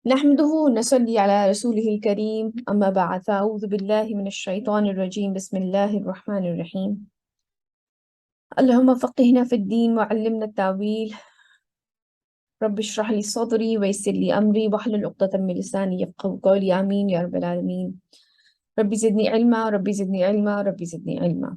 نحمده ونصلي على رسوله الكريم أما بعد فأعوذ بالله من الشيطان الرجيم بسم الله الرحمن الرحيم اللهم فقهنا في الدين وعلمنا التأويل رب اشرح لي صدري ويسر لي أمري واحلل عقدة من لساني يفقهوا قولي آمين يا رب العالمين ربي زدني علما ربي زدني علما ربي زدني علما.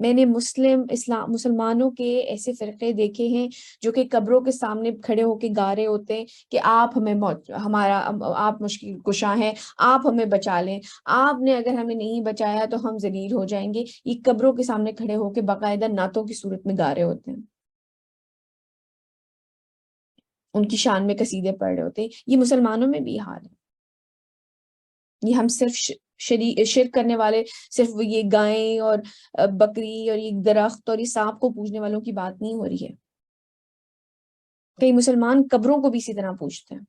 میں نے مسلمانوں کے ایسے فرقے دیکھے ہیں جو کہ قبروں کے سامنے کھڑے ہو کے گا رہے ہوتے ہیں کہ آپ ہمیں آپ مشکل کشا ہیں، آپ ہمیں بچا لیں، آپ نے اگر ہمیں نہیں بچایا تو ہم ذلیل ہو جائیں گے. یہ قبروں کے سامنے کھڑے ہو کے باقاعدہ نعتوں کی صورت میں گا رہے ہوتے ہیں، ان کی شان میں قصیدے پڑھ رہے ہوتے ہیں. یہ مسلمانوں میں بھی حال ہے. یہ ہم صرف شرک کرنے والے، صرف یہ گائیں اور بکری اور یہ درخت اور یہ سانپ کو پوجنے والوں کی بات نہیں ہو رہی ہے. کئی مسلمان قبروں کو بھی اسی طرح پوجتے ہیں.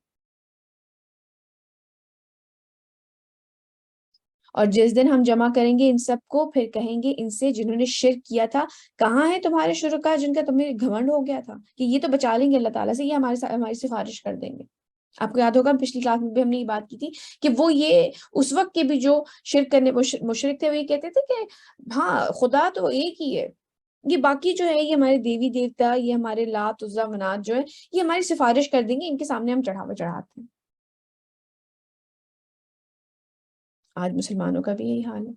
اور جس دن ہم جمع کریں گے ان سب کو، پھر کہیں گے ان سے جنہوں نے شرک کیا تھا، کہاں ہے تمہارے شرکا جن کا تمہیں گھمنڈ ہو گیا تھا کہ یہ تو بچا لیں گے اللہ تعالیٰ سے، یہ ہماری سفارش کر دیں گے. آپ کو یاد ہوگا پچھلی کلاس میں بھی ہم نے یہ بات کی تھی کہ وہ یہ اس وقت کے بھی جو شرک کرنے مشرک تھے، وہ یہ کہتے تھے کہ ہاں خدا تو ایک ہی ہے، یہ باقی جو ہے یہ ہمارے دیوی دیوتا، یہ ہمارے لات عزا منات جو ہے یہ ہماری سفارش کر دیں گے، ان کے سامنے ہم چڑھاوا چڑھاتے ہیں. آج مسلمانوں کا بھی یہی حال ہے.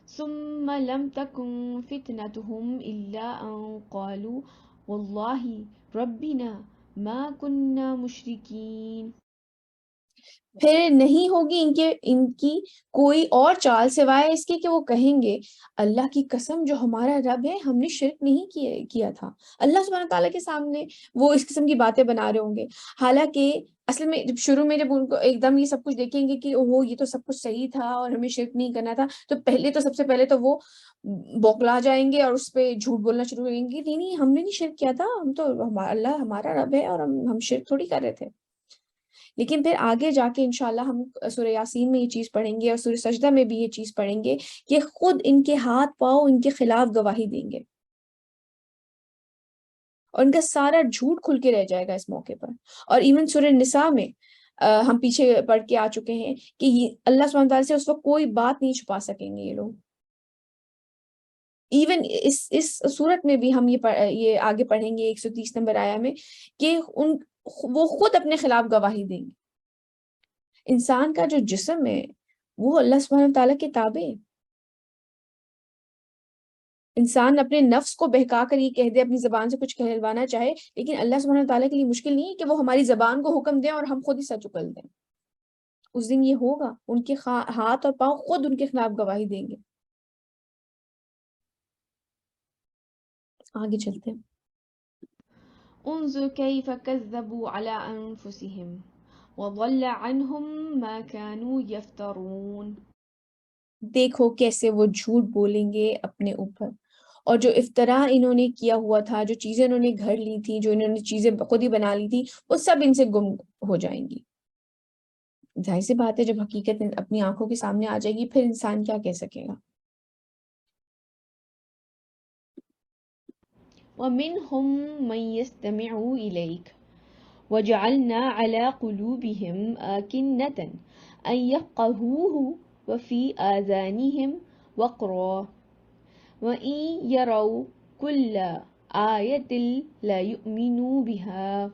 ثم لم تكن فتنتهم إلا أن قالوا والله ربنا ما كنا مشركين. پھر نہیں ہوگی ان کی کوئی اور چال سوائے اس کے کہ وہ کہیں گے اللہ کی قسم جو ہمارا رب ہے ہم نے شرک نہیں کیا تھا. اللہ سبحانہ تعالیٰ کے سامنے وہ اس قسم کی باتیں بنا رہے ہوں گے، حالانکہ اصل میں شروع میں جب ان کو ایک دم یہ سب کچھ دیکھیں گے کہ وہ یہ تو سب کچھ صحیح تھا اور ہمیں شرک نہیں کرنا تھا، تو سب سے پہلے تو وہ بوکلا جائیں گے اور اس پہ جھوٹ بولنا شروع کریں گے، نہیں ہم نے نہیں شرک کیا تھا، ہم تو اللہ ہمارا رب ہے اور ہم شرک تھوڑی کر رہے تھے. لیکن پھر آگے جا کے انشاءاللہ ہم سورہ یاسین میں یہ چیز پڑھیں گے اور سورہ سجدہ میں بھی یہ چیز پڑھیں گے کہ خود ان کے ہاتھ پاؤں ان کے خلاف گواہی دیں گے اور ان کا سارا جھوٹ کھل کے رہ جائے گا اس موقع پر. اور ایون سورہ نساء میں ہم پیچھے پڑھ کے آ چکے ہیں کہ اللہ سبحانہ تعالیٰ سے اس وقت کوئی بات نہیں چھپا سکیں گے یہ لوگ. ایون اس صورت میں بھی ہم یہ آگے پڑھیں گے 130 نمبر آیا میں کہ وہ خود اپنے خلاف گواہی دیں گے. انسان کا جو جسم ہے وہ اللہ سبحانہ تعالیٰ کے تابع ہے. انسان اپنے نفس کو بہکا کر یہ کہہ دے، اپنی زبان سے کچھ کہلوانا چاہے، لیکن اللہ سبحانہ تعالیٰ کے لیے مشکل نہیں ہے کہ وہ ہماری زبان کو حکم دیں اور ہم خود ہی سچ اکل دیں. اس دن یہ ہوگا، ان کے ہاتھ اور پاؤں خود ان کے خلاف گواہی دیں گے. آگے چلتے ہیں. انظر كيف كذبوا على أنفسهم وضل عنهم ما كانوا يفترون. دیکھو کیسے وہ جھوٹ بولیں گے اپنے اوپر، اور جو افطرا انہوں نے کیا ہوا تھا، جو چیزیں انہوں نے گھڑ لی تھی، جو انہوں نے چیزیں خود ہی بنا لی تھی، وہ سب ان سے گم ہو جائیں گی. ظاہر سی بات ہے جب حقیقت اپنی آنکھوں کے سامنے آ جائے گی پھر انسان کیا کہہ سکے گا. ومنهم من يستمع إليك وجعلنا على قلوبهم آكنة أن يفقهوه وفي آذانهم وقرا وإن يروا كل آية لا يؤمنوا بها.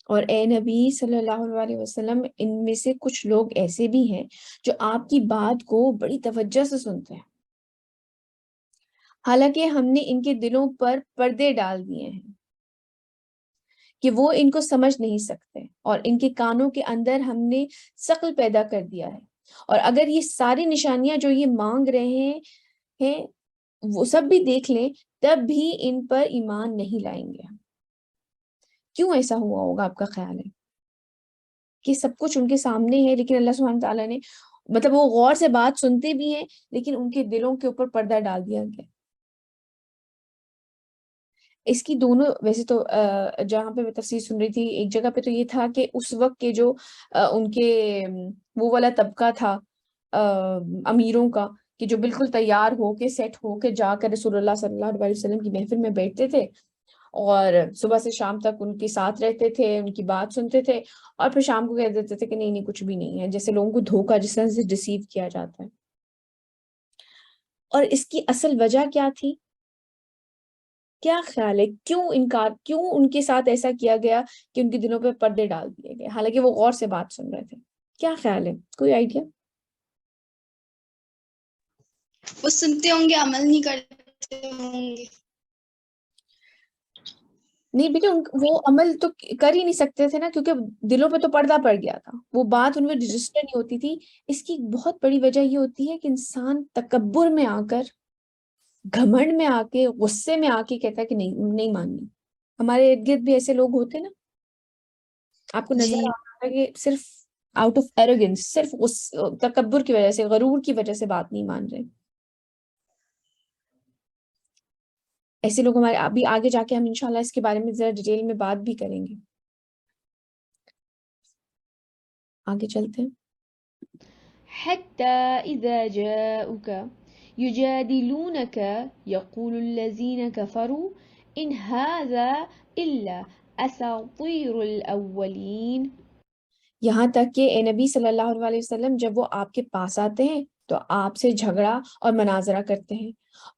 اور اے نبی صلی اللہ علیہ وسلم، ان میں سے کچھ لوگ ایسے بھی ہیں جو آپ کی بات کو بڑی توجہ سے سنتے ہیں، حالانکہ ہم نے ان کے دلوں پر پردے ڈال دیے ہیں کہ وہ ان کو سمجھ نہیں سکتے، اور ان کے کانوں کے اندر ہم نے ثقل پیدا کر دیا ہے، اور اگر یہ ساری نشانیاں جو یہ مانگ رہے ہیں وہ سب بھی دیکھ لیں تب بھی ان پر ایمان نہیں لائیں گے. کیوں ایسا ہوا ہوگا آپ کا خیال ہے کہ سب کچھ ان کے سامنے ہے لیکن اللہ سبحانہ تعالیٰ نے مطلب وہ غور سے بات سنتے بھی ہیں لیکن ان کے دلوں کے اوپر پردہ ڈال دیا گیا. اس کی دونوں ویسے تو جہاں پہ میں تفسیر سن رہی تھی ایک جگہ پہ تو یہ تھا کہ اس وقت کے جو ان کے وہ والا طبقہ تھا امیروں کا کہ جو بالکل تیار ہو کے سیٹ ہو کے جا کر رسول اللہ صلی اللہ علیہ وسلم کی محفل میں بیٹھتے تھے اور صبح سے شام تک ان کے ساتھ رہتے تھے، ان کی بات سنتے تھے، اور پھر شام کو کہہ دیتے تھے کہ نہیں کچھ بھی نہیں ہے، جیسے لوگوں کو دھوکہ جس طرح سے ڈسیو کیا جاتا ہے. اور اس کی اصل وجہ کیا تھی؟ کیا خیال ہے کیوں ان کے ساتھ ایسا کیا گیا کہ ان کے دلوں پہ پردے ڈال دیے گئے حالانکہ وہ غور سے بات سن رہے تھے؟ کیا خیال ہے؟ کوئی آئیڈیا؟ وہ سنتے ہوں گے عمل نہیں کرتے ہوں گے. نہیں بیٹے وہ عمل تو کر ہی نہیں سکتے تھے نا، کیونکہ دلوں پہ تو پردہ پڑ گیا تھا، وہ بات ان میں رجسٹر نہیں ہوتی تھی. اس کی بہت بڑی وجہ یہ ہوتی ہے کہ انسان تکبر میں آ کر، گھمنڈ میں آ کے، غصے میں آ کے کہتا ہے کہ نہیں نہیں ماننی. ہمارے ارد گرد بھی ایسے لوگ ہوتے نا، آپ کو نظر جی. آ رہا ہے کہ صرف آؤٹ آف ایروگنس، صرف تکبر کی وجہ سے، غرور کی وجہ سے بات نہیں مان رہے. ایسے لوگ ہمارے ابھی آگے جا کے ہم انشاءاللہ اس کے بارے میں ذرا ڈیٹیل میں بات بھی کریں گے. آگے چلتے ہیں. حتى إذا جاءوك يجادلونك يقول الذين كفروا إن هذا إلا أساطير الأولين. یہاں تک کہ اے نبی صلی اللہ علیہ وسلم جب وہ آپ کے پاس آتے ہیں تو آپ سے جھگڑا اور مناظرہ کرتے ہیں،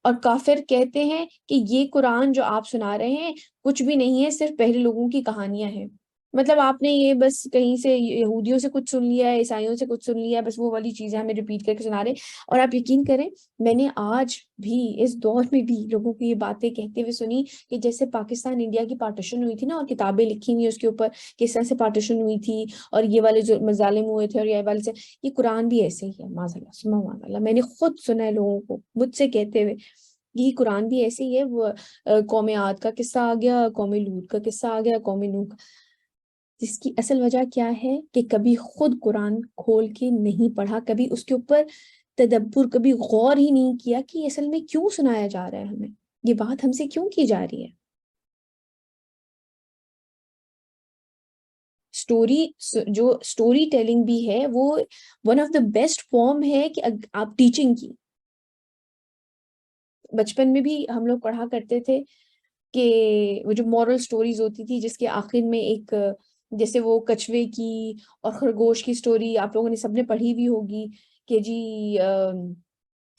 اور کافر کہتے ہیں کہ یہ قرآن جو آپ سنا رہے ہیں کچھ بھی نہیں ہے، صرف پہلے لوگوں کی کہانیاں ہیں. مطلب آپ نے یہ بس کہیں سے یہودیوں سے کچھ سن لیا ہے، عیسائیوں سے کچھ سن لیا ہے، بس وہ والی چیزیں ہمیں ریپیٹ کر کے سنا رہے. اور آپ یقین کریں، میں نے آج بھی اس دور میں بھی لوگوں کو یہ باتیں کہتے ہوئے سنی کہ جیسے پاکستان انڈیا کی پارٹیشن ہوئی تھی نا، اور کتابیں لکھی ہوئی اس کے اوپر کس طرح سے پارٹیشن ہوئی تھی، اور یہ والے جو مظالم ہوئے تھے، اور یہ والے سے، یہ قرآن بھی ایسے ہی ہے. معاذ اللہ ثم معاذ اللہ، میں نے خود سنا ہے لوگوں کو مجھ سے کہتے ہوئے یہ قرآن بھی ایسے ہی ہے. وہ قوم عاد کا قصہ آ گیا، قوم لوط کا قصہ آ گیا، قوم نوح کا. جس کی اصل وجہ کیا ہے کہ کبھی خود قرآن کھول کے نہیں پڑھا، کبھی اس کے اوپر تدبر، کبھی غور ہی نہیں کیا کہ اصل میں کیوں سنایا جا رہا ہے، ہمیں یہ بات ہم سے کیوں کی جا رہی ہے. اسٹوری، جو اسٹوری ٹیلنگ بھی ہے، وہ one of the best form ہے کہ آپ ٹیچنگ کی. بچپن میں بھی ہم لوگ پڑھا کرتے تھے کہ وہ جو مورل سٹوریز ہوتی تھی جس کے آخر میں ایک، جیسے وہ کچھوے کی اور خرگوش کی سٹوری آپ لوگوں نے سب نے پڑھی بھی ہوگی کہ جی،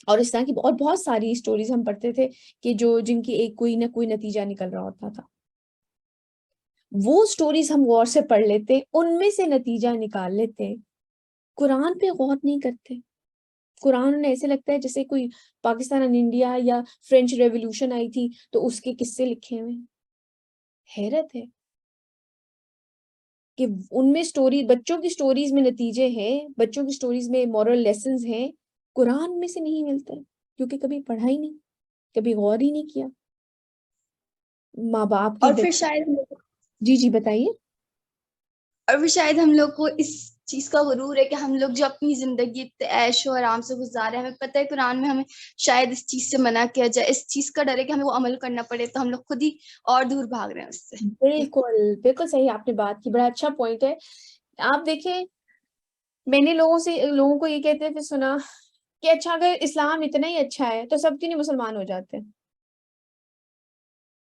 اور اس طرح کی اور بہت ساری سٹوریز ہم پڑھتے تھے کہ جو جن کی ایک کوئی نہ کوئی نتیجہ نکل رہا ہوتا تھا. وہ سٹوریز ہم غور سے پڑھ لیتے، ان میں سے نتیجہ نکال لیتے. قرآن پہ غور نہیں کرتے. قرآن انہیں ایسے لگتا ہے جیسے کوئی پاکستان اینڈ انڈیا یا فرینچ ریولوشن آئی تھی تو اس کے قصے لکھے ہوئے. حیرت ہے کہ ان میں سٹوری، بچوں کی سٹوریز میں نتیجے ہیں، بچوں کی سٹوریز میں مورل لیسنز ہیں، قرآن میں سے نہیں ملتے، کیونکہ کبھی پڑھا ہی نہیں، کبھی غور ہی نہیں کیا. ماں باپ کی اور پھر شاید جی جی بتائیے. اور پھر شاید ہم لوگ کو اس چیز کا غرور ہے کہ ہم لوگ جو اپنی زندگی عیش و آرام سے گزارے ہیں، ہمیں پتہ ہے قرآن میں ہمیں شاید اس چیز سے منع کیا جائے، اس چیز کا ڈر ہے کہ ہمیں وہ عمل کرنا پڑے، تو ہم لوگ خود ہی اور دور بھاگ رہے ہیں اس سے. بالکل بالکل صحیح آپ نے بات کی، بڑا اچھا پوائنٹ ہے. آپ دیکھیں، میں نے لوگوں کو یہ کہتے تھے سنا کہ اچھا اگر اسلام اتنا ہی اچھا ہے تو سب کیوں نہیں مسلمان ہو جاتے.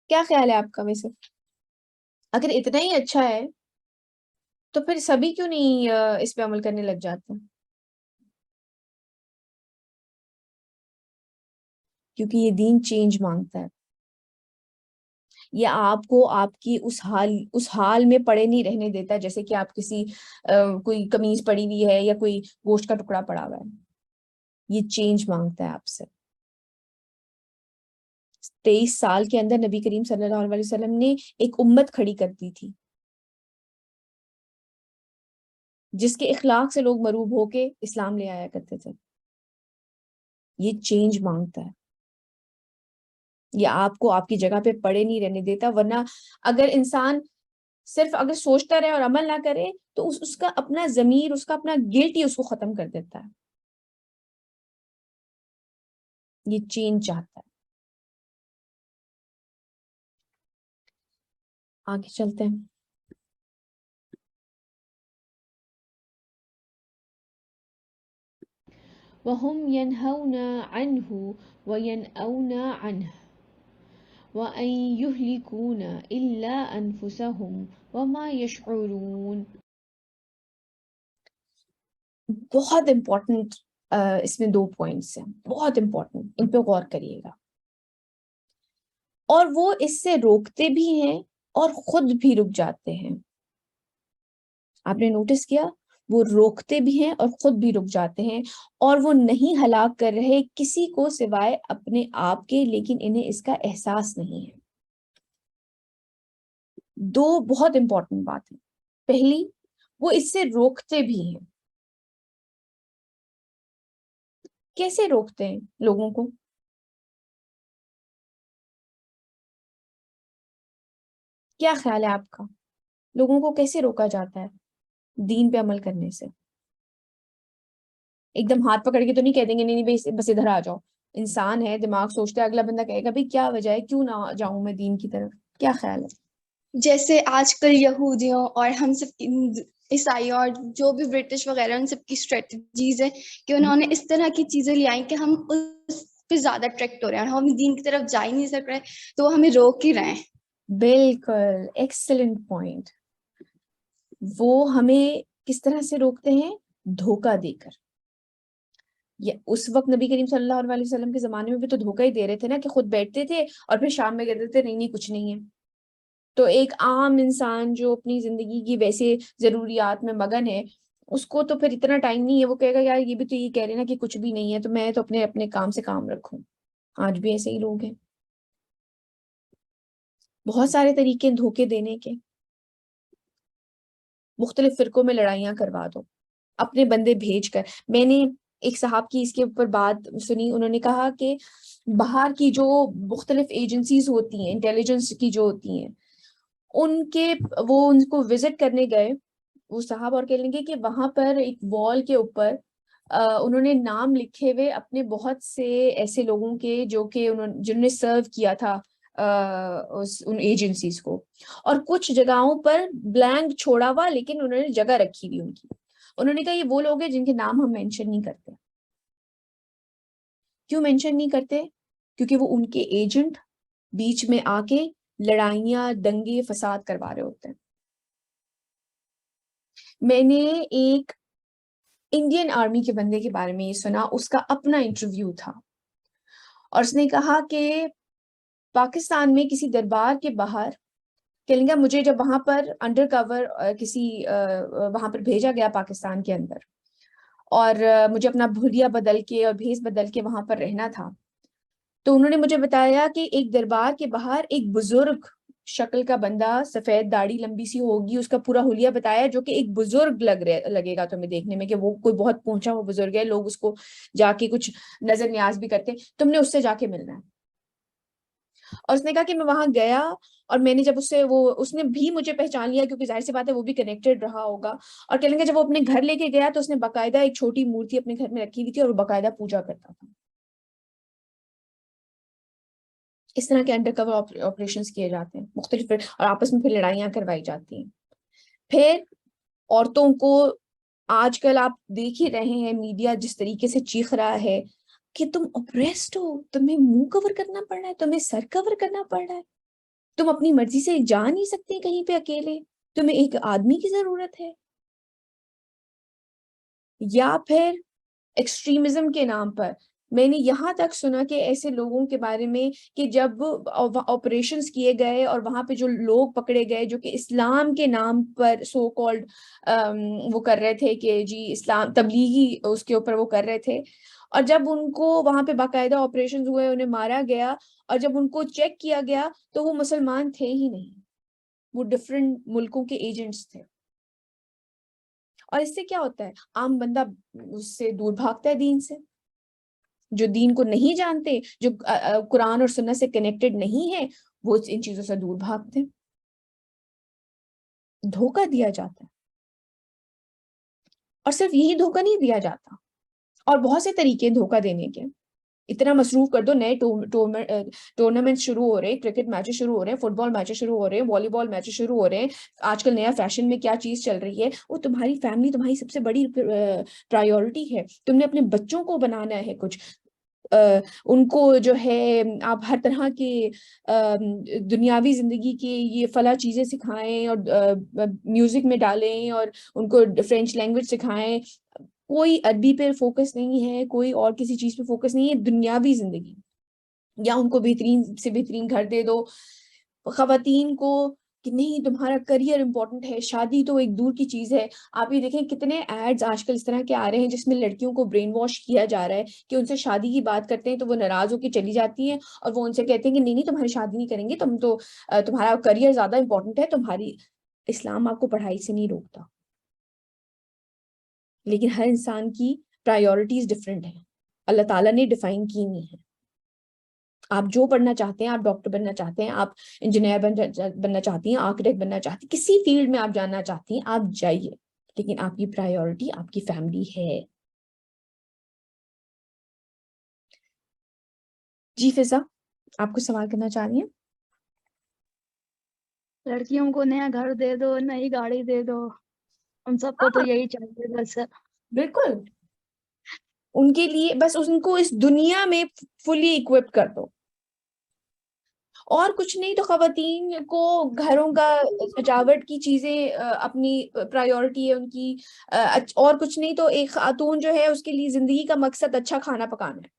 کیا خیال ہے آپ کا ویسے؟ اگر اتنا ہی اچھا ہے تو پھر سبھی کیوں نہیں اس پہ عمل کرنے لگ جاتے ہیں؟ کیونکہ یہ دین چینج مانگتا ہے. یہ آپ کو آپ کی اس حال میں پڑے نہیں رہنے دیتا جیسے کہ آپ کسی کوئی قمیض پڑی ہوئی ہے یا کوئی گوشت کا ٹکڑا پڑا ہوا ہے. یہ چینج مانگتا ہے آپ سے. 23 سال کے اندر نبی کریم صلی اللہ علیہ وسلم نے ایک امت کھڑی کر دی تھی جس کے اخلاق سے لوگ مروب ہو کے اسلام لے آیا کرتے تھے. یہ چینج مانگتا ہے. یہ آپ کو آپ کی جگہ پہ پڑے نہیں رہنے دیتا، ورنہ اگر انسان صرف اگر سوچتا رہے اور عمل نہ کرے تو اس کا اپنا ضمیر، اس کا اپنا گلٹ ہی اس کو ختم کر دیتا ہے. یہ چینج چاہتا ہے. آگے چلتے ہیں. وهم ينهون عنه وينأون عنه وأن يهلكون إلا أنفسهم وما يشعرون. بہت امپورٹنٹ اس میں 2 پوائنٹس ہیں، بہت امپورٹنٹ، ان پہ غور کریے گا. اور وہ اس سے روکتے بھی ہیں اور خود بھی رک جاتے ہیں. آپ نے نوٹس کیا وہ روکتے بھی ہیں اور خود بھی رک جاتے ہیں, اور وہ نہیں ہلاک کر رہے کسی کو سوائے اپنے آپ کے, لیکن انہیں اس کا احساس نہیں ہے. دو بہت امپورٹنٹ بات ہے. پہلی, وہ اس سے روکتے بھی ہیں. کیسے روکتے ہیں لوگوں کو؟ کیا خیال ہے آپ کا, لوگوں کو کیسے روکا جاتا ہے دین پہ عمل کرنے سے؟ ایک دم ہاتھ پکڑ کے تو نہیں کہہ دیں گے نہیں نہیں بس ادھر آ جاؤ. انسان ہے, دماغ سوچتا ہے, اگلا بندہ کہے گا بھائی کیا وجہ ہے, کیوں نہ جاؤں میں دین کی طرف. کیا خیال ہے؟ جیسے آج کل یہودیوں اور ہم سب عیسائیوں اور جو بھی برٹش وغیرہ ان سب کی اسٹریٹجیز ہے کہ انہوں نے اس طرح کی چیزیں لے آئی کہ ہم اس پہ زیادہ اٹریکٹ ہو رہے ہیں اور ہم دین کی طرف جا ہی نہیں سک رہے, تو وہ ہمیں روک ہی رہے ہیں. بالکل, ایکسلنٹ پوائنٹ. وہ ہمیں کس طرح سے روکتے ہیں؟ دھوکہ دے کر. اس وقت نبی کریم صلی اللہ علیہ وسلم کے زمانے میں بھی تو دھوکہ ہی دے رہے تھے نا, کہ خود بیٹھتے تھے اور پھر شام میں کہتے تھے نہیں نہیں کچھ نہیں ہے. تو ایک عام انسان جو اپنی زندگی کی ویسے ضروریات میں مگن ہے, اس کو تو پھر اتنا ٹائم نہیں ہے, وہ کہے گا یار یہ بھی تو یہ کہہ رہے نا کہ کچھ بھی نہیں ہے, تو میں تو اپنے اپنے کام سے کام رکھوں. آج بھی ایسے ہی لوگ ہیں. بہت سارے طریقے دھوکے دینے کے. مختلف فرقوں میں لڑائیاں کروا دو اپنے بندے بھیج کر. میں نے ایک صاحب کی اس کے اوپر بات سنی, انہوں نے کہا کہ باہر کی جو مختلف ایجنسیز ہوتی ہیں, انٹیلیجنس کی جو ہوتی ہیں, وہ ان کو وزٹ کرنے گئے وہ صاحب, اور کہہ لیں گے کہ وہاں پر ایک وال کے اوپر انہوں نے نام لکھے ہوئے اپنے بہت سے ایسے لوگوں کے جو کہ جنہوں نے سرو کیا تھا ان ایجنسیز کو, اور کچھ جگہوں پر بلینک چھوڑا ہوا لیکن انہوں نے جگہ رکھی ہوئی ان کی. انہوں نے کہا یہ وہ لوگ ہیں جن کے نام ہم مینشن نہیں کرتے. کیوں مینشن نہیں کرتے؟ کیونکہ وہ ان کے ایجنٹ بیچ میں آ کے لڑائیاں, دنگے, فساد کروا رہے ہوتے ہیں. میں نے ایک انڈین آرمی کے بندے کے بارے میں یہ سنا, اس کا اپنا انٹرویو تھا, اور اس نے کہا کہ پاکستان میں کسی دربار کے باہر کہلیں گا, مجھے جب وہاں پر انڈر کور کسی وہاں پر بھیجا گیا پاکستان کے اندر, اور مجھے اپنا بھولیا بدل کے اور بھیس بدل کے وہاں پر رہنا تھا, تو انہوں نے مجھے بتایا کہ ایک دربار کے باہر ایک بزرگ شکل کا بندہ, سفید داڑھی لمبی سی ہوگی, اس کا پورا حلیہ بتایا, جو کہ ایک بزرگ لگے گا تمہیں دیکھنے میں کہ وہ کوئی بہت پہنچا ہوا بزرگ ہے, لوگ اس کو جا کے کچھ نظر نیاز بھی کرتے ہیں, تم نے اس سے جا کے ملنا ہے. اور اس نے کہا کہ میں وہاں گیا, اور میں نے جب اس نے بھی مجھے پہچان لیا, کیونکہ ظاہر سی بات ہے وہ بھی کنیکٹڈ رہا ہوگا, اور کہہ لیں گے جب وہ اپنے گھر لے کے گیا تو اس نے باقاعدہ ایک چھوٹی مورتی اپنے گھر میں رکھی ہوئی تھی, اور وہ باقاعدہ پوجا کرتا تھا. اس طرح کے انڈر کور آپریشنز کیے جاتے ہیں مختلف, اور آپس میں پھر لڑائیاں کروائی جاتی ہیں. پھر عورتوں کو آج کل آپ دیکھ ہی رہے ہیں, میڈیا جس طریقے سے چیخ رہا ہے کہ تم اپریسڈ ہو, تمہیں منہ کور کرنا پڑ رہا ہے, تمہیں سر کور کرنا پڑ رہا ہے, تم اپنی مرضی سے جا نہیں سکتے کہیں پہ اکیلے, تمہیں ایک آدمی کی ضرورت ہے. یا پھر ایکسٹریمزم کے نام پر میں نے یہاں تک سنا کہ ایسے لوگوں کے بارے میں کہ جب آپریشنز کیے گئے اور وہاں پہ جو لوگ پکڑے گئے جو کہ اسلام کے نام پر سو کالڈ وہ کر رہے تھے کہ جی اسلام تبلیغی اس کے اوپر وہ کر رہے تھے, اور جب ان کو وہاں پہ باقاعدہ آپریشنز ہوئے, انہیں مارا گیا, اور جب ان کو چیک کیا گیا تو وہ مسلمان تھے ہی نہیں, وہ ڈفرینٹ ملکوں کے ایجنٹس تھے. اور اس سے کیا ہوتا ہے, عام بندہ اس سے دور بھاگتا ہے دین سے. جو دین کو نہیں جانتے, جو قرآن اور سنت سے کنیکٹڈ نہیں ہے, وہ ان چیزوں سے دور بھاگتے ہیں. دھوکہ دیا جاتا ہے, اور صرف یہی دھوکہ نہیں دیا جاتا, اور بہت سے طریقے دھوکہ دینے کے. اتنا مصروف کر دو, نئے ٹورنامنٹ شروع ہو رہے ہیں, کرکٹ میچز شروع ہو رہے ہیں, فٹ بال میچز شروع ہو رہے ہیں, والی بال میچز شروع ہو رہے ہیں. آج کل نیا فیشن میں کیا چیز چل رہی ہے, وہ تمہاری فیملی تمہاری سب سے بڑی پرائیورٹی ہے. تم نے اپنے بچوں کو بنانا ہے کچھ, ان کو جو ہے آپ ہر طرح کے دنیاوی زندگی کی یہ فلاں چیزیں سکھائیں, اور میوزک میں ڈالیں, اور ان کو فرینچ لینگویج سکھائیں. کوئی عربی پہ فوکس نہیں ہے, کوئی اور کسی چیز پہ فوکس نہیں ہے, دنیاوی زندگی. یا ان کو بہترین سے بہترین گھر دے دو, خواتین کو کہ نہیں تمہارا کریئر امپورٹنٹ ہے, شادی تو ایک دور کی چیز ہے. آپ یہ دیکھیں کتنے ایڈز آج کل اس طرح کے آ رہے ہیں جس میں لڑکیوں کو برین واش کیا جا رہا ہے کہ ان سے شادی کی بات کرتے ہیں تو وہ ناراض ہو کے چلی جاتی ہیں, اور وہ ان سے کہتے ہیں کہ نہیں نہیں تمہاری شادی نہیں کریں گے, تم تو تمہارا کریئر زیادہ امپورٹنٹ ہے تمہاری. اسلام آپ کو پڑھائی سے نہیں روکتا, لیکن ہر انسان کی پرائیورٹیز ڈفرینٹ ہیں, اللہ تعالیٰ نے ڈیفائن کی نہیں ہے. آپ جو پڑھنا چاہتے ہیں, آپ ڈاکٹر بننا چاہتے ہیں, آپ انجینئر بننا چاہتی ہیں, آرکیٹیکٹ بننا چاہتی ہیں, کسی فیلڈ میں آپ جاننا چاہتی ہیں آپ جائیے, لیکن آپ کی پرائیورٹی آپ کی فیملی ہے. جی فضا, آپ کچھ سوال کرنا چاہ رہی ہیں؟ لڑکیوں کو نیا گھر دے دو, نئی گاڑی دے دو, ان سب کو تو یہی چاہیے بس. بالکل, ان کے لیے بس ان کو اس دنیا میں فلی اکوپ کر دو, اور کچھ نہیں. تو خواتین کو گھروں کا سجاوٹ کی چیزیں اپنی پرائیورٹی ہے ان کی, اور کچھ نہیں. تو ایک خاتون جو ہے اس کے لیے زندگی کا مقصد اچھا کھانا پکانا ہے,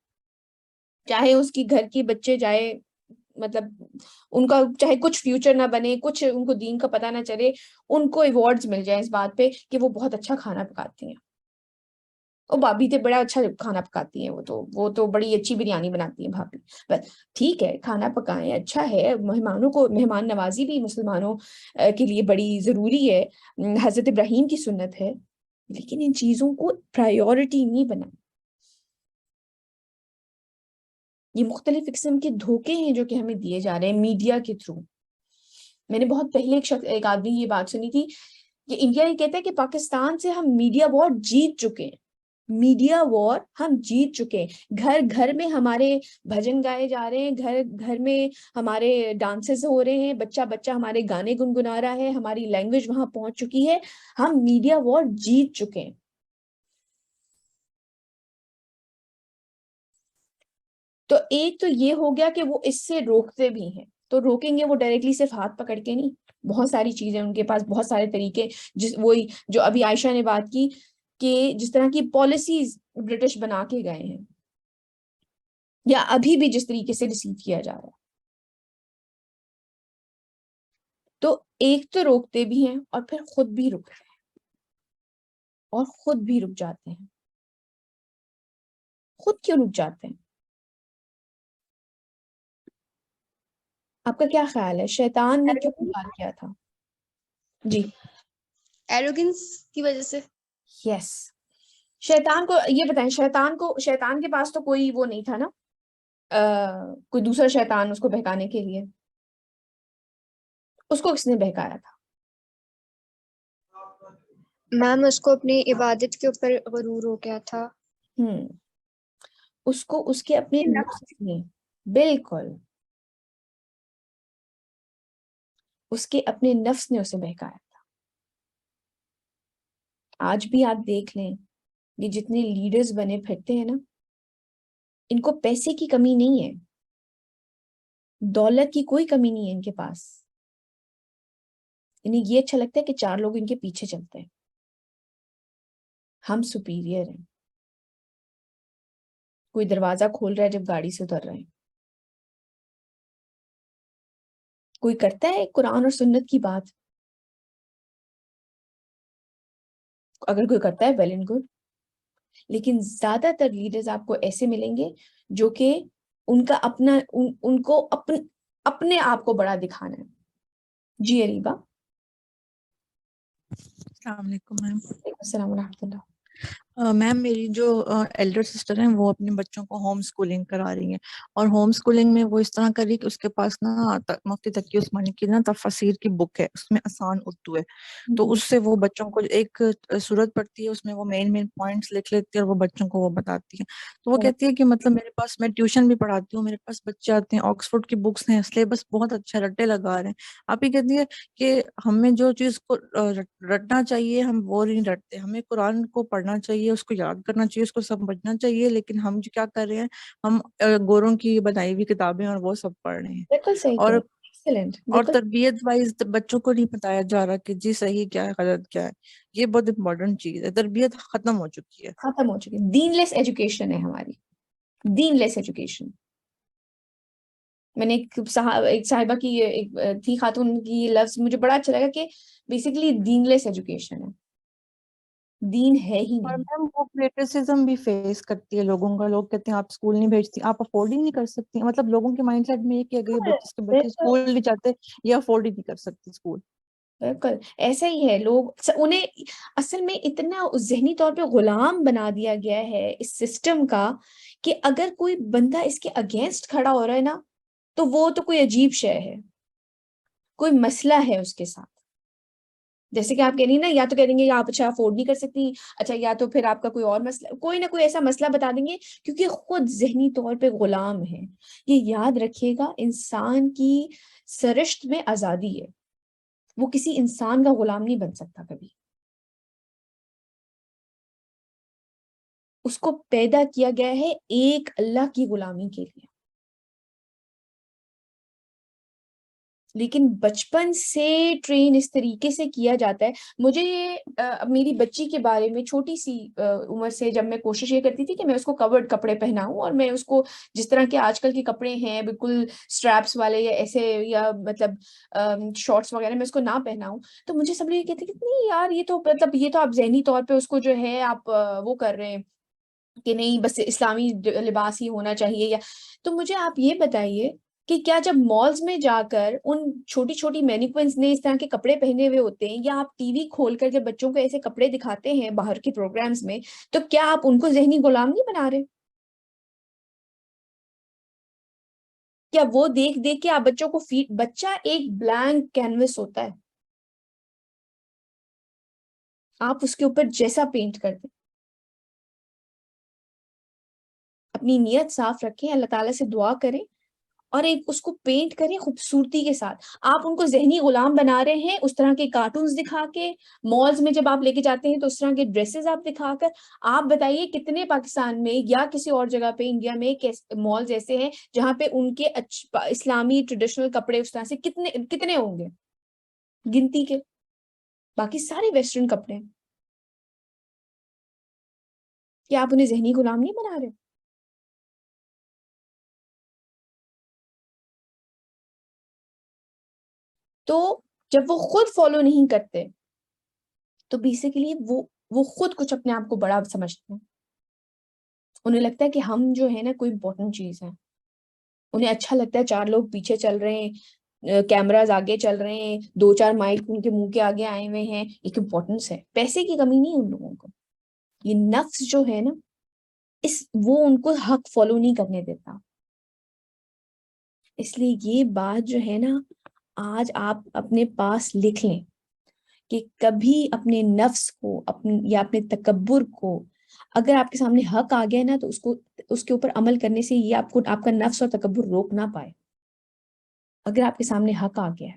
چاہے اس کی گھر کی بچے جائے, مطلب ان کا چاہے کچھ فیوچر نہ بنے, کچھ ان کو دین کا پتہ نہ چلے, ان کو ایوارڈز مل جائیں اس بات پہ کہ وہ بہت اچھا کھانا پکاتی ہیں. اور بھابھی تو بڑا اچھا کھانا پکاتی ہیں, وہ تو بڑی اچھی بریانی بناتی ہیں بھابھی. بس ٹھیک ہے, کھانا پکائیں, اچھا ہے, مہمانوں کو مہمان نوازی بھی مسلمانوں کے لیے بڑی ضروری ہے, حضرت ابراہیم کی سنت ہے, لیکن ان چیزوں کو پرائیورٹی نہیں بنائیں. یہ مختلف قسم کے دھوکے ہیں جو کہ ہمیں دیے جا رہے ہیں میڈیا کے تھرو. میں نے بہت پہلے ایک آدمی یہ بات سنی تھی کہ انڈیا یہ کہتا ہے کہ پاکستان سے ہم میڈیا وار جیت چکے ہیں, میڈیا وار ہم جیت چکے ہیں. گھر گھر میں ہمارے بھجن گائے جا رہے ہیں, گھر گھر میں ہمارے ڈانسز ہو رہے ہیں, بچہ بچہ ہمارے گانے گنگنا رہا ہے, ہماری لینگویج وہاں پہنچ چکی ہے, ہم میڈیا وار جیت چکے ہیں. تو ایک تو یہ ہو گیا کہ وہ اس سے روکتے بھی ہیں, تو روکیں گے وہ ڈائریکٹلی صرف ہاتھ پکڑ کے نہیں, بہت ساری چیزیں ان کے پاس, بہت سارے طریقے, وہی جو ابھی عائشہ نے بات کی کہ جس طرح کی پالیسیز برٹش بنا کے گئے ہیں, یا ابھی بھی جس طریقے سے ریسیو کیا جا رہا ہے. تو ایک تو روکتے بھی ہیں اور پھر خود بھی رک رہے ہیں, اور خود بھی رک جاتے ہیں. خود کیوں رک جاتے ہیں؟ آپ کا کیا خیال ہے, شیطان نے کیوں انکار کیا تھا؟ جی ایروگنس کی وجہ سے. یس, شیطان کو یہ بتائیں, شیطان کے پاس تو کوئی وہ نہیں تھا نا, کوئی دوسرا شیطان اس کو بہکانے کے لیے. اس کو کس نے بہکایا تھا؟ میم اس کو اپنی عبادت کے اوپر غرور ہو گیا تھا. اس کو اس کے اپنے نفس نے, بالکل اس کے اپنے نفس نے اسے بہکایا تھا. آج بھی آپ دیکھ لیں, یہ جتنے لیڈرز بنے پھرتے ہیں نا, ان کو پیسے کی کمی نہیں ہے, دولت کی کوئی کمی نہیں ہے ان کے پاس. انہیں یہ اچھا لگتا ہے کہ 4 لوگ ان کے پیچھے چلتے ہیں, ہم سپیریئر ہیں. کوئی دروازہ کھول رہا ہے جب گاڑی سے اتر رہے ہیں, کوئی کرتا ہے قرآن اور سنت کی بات, اگر کوئی کرتا ہے ویل اینڈ گڈ, لیکن زیادہ تر لیڈرز آپ کو ایسے ملیں گے جو کہ ان کا اپنا ان کو اپنے آپ کو بڑا دکھانا ہے. جی اریبا. السلام علیکم میم. السلام ورحمۃ اللہ. میم میری جو ایلڈر سسٹر ہیں وہ اپنے بچوں کو ہوم اسکولنگ کرا رہی ہیں, اور ہوم اسکولنگ میں وہ اس طرح کر رہی کہ اس کے پاس نا مفتی تقی عثمانی کی نا تفسیر کی بک ہے, اس میں آسان اردو ہے, تو اس سے وہ بچوں کو ایک صورت پڑھتی ہے, اس میں وہ مین پوائنٹس لکھ لیتی ہے اور وہ بچوں کو وہ بتاتی ہے. تو وہ کہتی ہے کہ مطلب میرے پاس, میں ٹیوشن بھی پڑھاتی ہوں, میرے پاس بچے آتے ہیں, آکسفورڈ کی بکس ہیں, سلیبس بہت اچھا رٹے لگا رہے ہیں. آپ یہ کہتی ہے کہ ہمیں جو چیز کو رٹنا چاہیے ہم وہ نہیں رٹتے, ہمیں قرآن کو پڑھنا چاہیے, اس کو یاد کرنا چاہیے, اس کو سمجھنا چاہیے, لیکن ہم جو کیا کر رہے ہیں, ہم گوروں کی بنائی ہوئی کتابیں اور وہ سب پڑھ رہے ہیں. بالکل صحیح اور کہہ, ایکسیلنٹ. اور تربیت وائز بچوں کو نہیں بتایا جا رہا کہ جی صحیح کیا ہے غلط کیا ہے. یہ بہت امپورٹنٹ چیز ہے, تربیت ختم ہو چکی ہے. ختم ہو چکی, دین لیس ایجوکیشن ہے ہماری, دین لیس ایجوکیشن. میں نے ایک صاحبہ کی ایک تھی خاتون کی یہ لفظ مجھے بڑا اچھا لگا کہ بیسیکلی دین لیس ایجوکیشن ہے، دین ہے ہی اور نہیں. میم وہ کریٹیسزم بھی فیس کرتی ہے لوگوں کا. لوگ کہتے ہیں آپ اسکول نہیں بھیجتی، آپ افورڈ ہی نہیں کر سکتی. مطلب لوگوں کے مائنڈ سیٹ میں یہ کہ اگر جس کے بچے اسکول نہیں جاتے یہ افورڈ ہی نہیں کر سکتی اسکول. بالکل ایسا ہی ہے. لوگ انہیں اصل میں اتنا ذہنی طور پہ غلام بنا دیا گیا ہے اس سسٹم کا کہ اگر کوئی بندہ اس کے اگینسٹ کھڑا ہو رہا ہے نا تو وہ تو کوئی عجیب شے ہے، کوئی مسئلہ ہے اس کے ساتھ. جیسے کہ آپ کہہ رہی ہیں نا، یا تو کہہ دیں گے آپ اچھا افورڈ نہیں کر سکتی، اچھا یا تو پھر آپ کا کوئی اور مسئلہ، کوئی نہ کوئی ایسا مسئلہ بتا دیں گے کیونکہ خود ذہنی طور پہ غلام ہے. یہ یاد رکھیے گا، انسان کی سرشت میں آزادی ہے، وہ کسی انسان کا غلام نہیں بن سکتا کبھی. اس کو پیدا کیا گیا ہے ایک اللہ کی غلامی کے لیے. لیکن بچپن سے ٹرین اس طریقے سے کیا جاتا ہے. مجھے یہ میری بچی کے بارے میں چھوٹی سی عمر سے جب میں کوشش یہ کرتی تھی کہ میں اس کو کورڈ کپڑے پہناؤں اور میں اس کو جس طرح کے آج کل کے کپڑے ہیں بالکل سٹریپس والے یا ایسے یا مطلب شارٹس وغیرہ میں اس کو نہ پہناؤں، تو مجھے سب لوگ کہتے کہ نہیں یار یہ تو مطلب یہ تو آپ ذہنی طور پہ اس کو جو ہے آپ وہ کر رہے ہیں کہ نہیں بس اسلامی لباس ہی ہونا چاہیے. یا تو مجھے آپ یہ بتائیے کہ کیا جب مالز میں جا کر ان چھوٹی چھوٹی مینیکوینس نے اس طرح کے کپڑے پہنے ہوئے ہوتے ہیں، یا آپ ٹی وی کھول کر جب بچوں کو ایسے کپڑے دکھاتے ہیں باہر کے پروگرامز میں، تو کیا آپ ان کو ذہنی غلام نہیں بنا رہے؟ کیا وہ دیکھ دیکھ کے آپ بچوں کو بچہ ایک بلینک کینوس ہوتا ہے، آپ اس کے اوپر جیسا پینٹ کر دیں. اپنی نیت صاف رکھیں، اللہ تعالیٰ سے دعا کریں اور ایک اس کو پینٹ کریں خوبصورتی کے ساتھ. آپ ان کو ذہنی غلام بنا رہے ہیں اس طرح کے کارٹونز دکھا کے، مالز میں جب آپ لے کے جاتے ہیں تو اس طرح کے ڈریسز آپ دکھا کر. آپ بتائیے کتنے پاکستان میں یا کسی اور جگہ پہ انڈیا میں مالز ایسے ہیں جہاں پہ ان کے اسلامی ٹریڈیشنل کپڑے اس طرح سے کتنے ہوں گے گنتی کے؟ باقی سارے ویسٹرن کپڑے ہیں. کیا آپ انہیں ذہنی غلام نہیں بنا رہے؟ تو جب وہ خود فالو نہیں کرتے تو بیسیکلی وہ خود کچھ اپنے آپ کو بڑا سمجھتے ہیں. انہیں لگتا ہے کہ ہم جو ہے نا کوئی امپورٹنٹ چیز ہے. انہیں اچھا لگتا ہے 4 لوگ پیچھے چل رہے ہیں، کیمراز آگے چل رہے ہیں، 2-4 مائک ان کے منہ کے آگے آئے ہوئے ہیں. ایک امپورٹنس ہے، پیسے کی کمی نہیں ان لوگوں کو. یہ نفس جو ہے نا وہ ان کو حق فالو نہیں کرنے دیتا. اس لیے یہ بات جو ہے نا آج آپ اپنے پاس لکھ لیں کہ کبھی اپنے نفس کو یا اپنے تکبر کو، اگر آپ کے سامنے حق آ گیا نا تو اس کے اوپر عمل کرنے سے یہ آپ کا نفس اور تکبر روک نہ پائے. اگر آپ کے سامنے حق آ گیا ہے،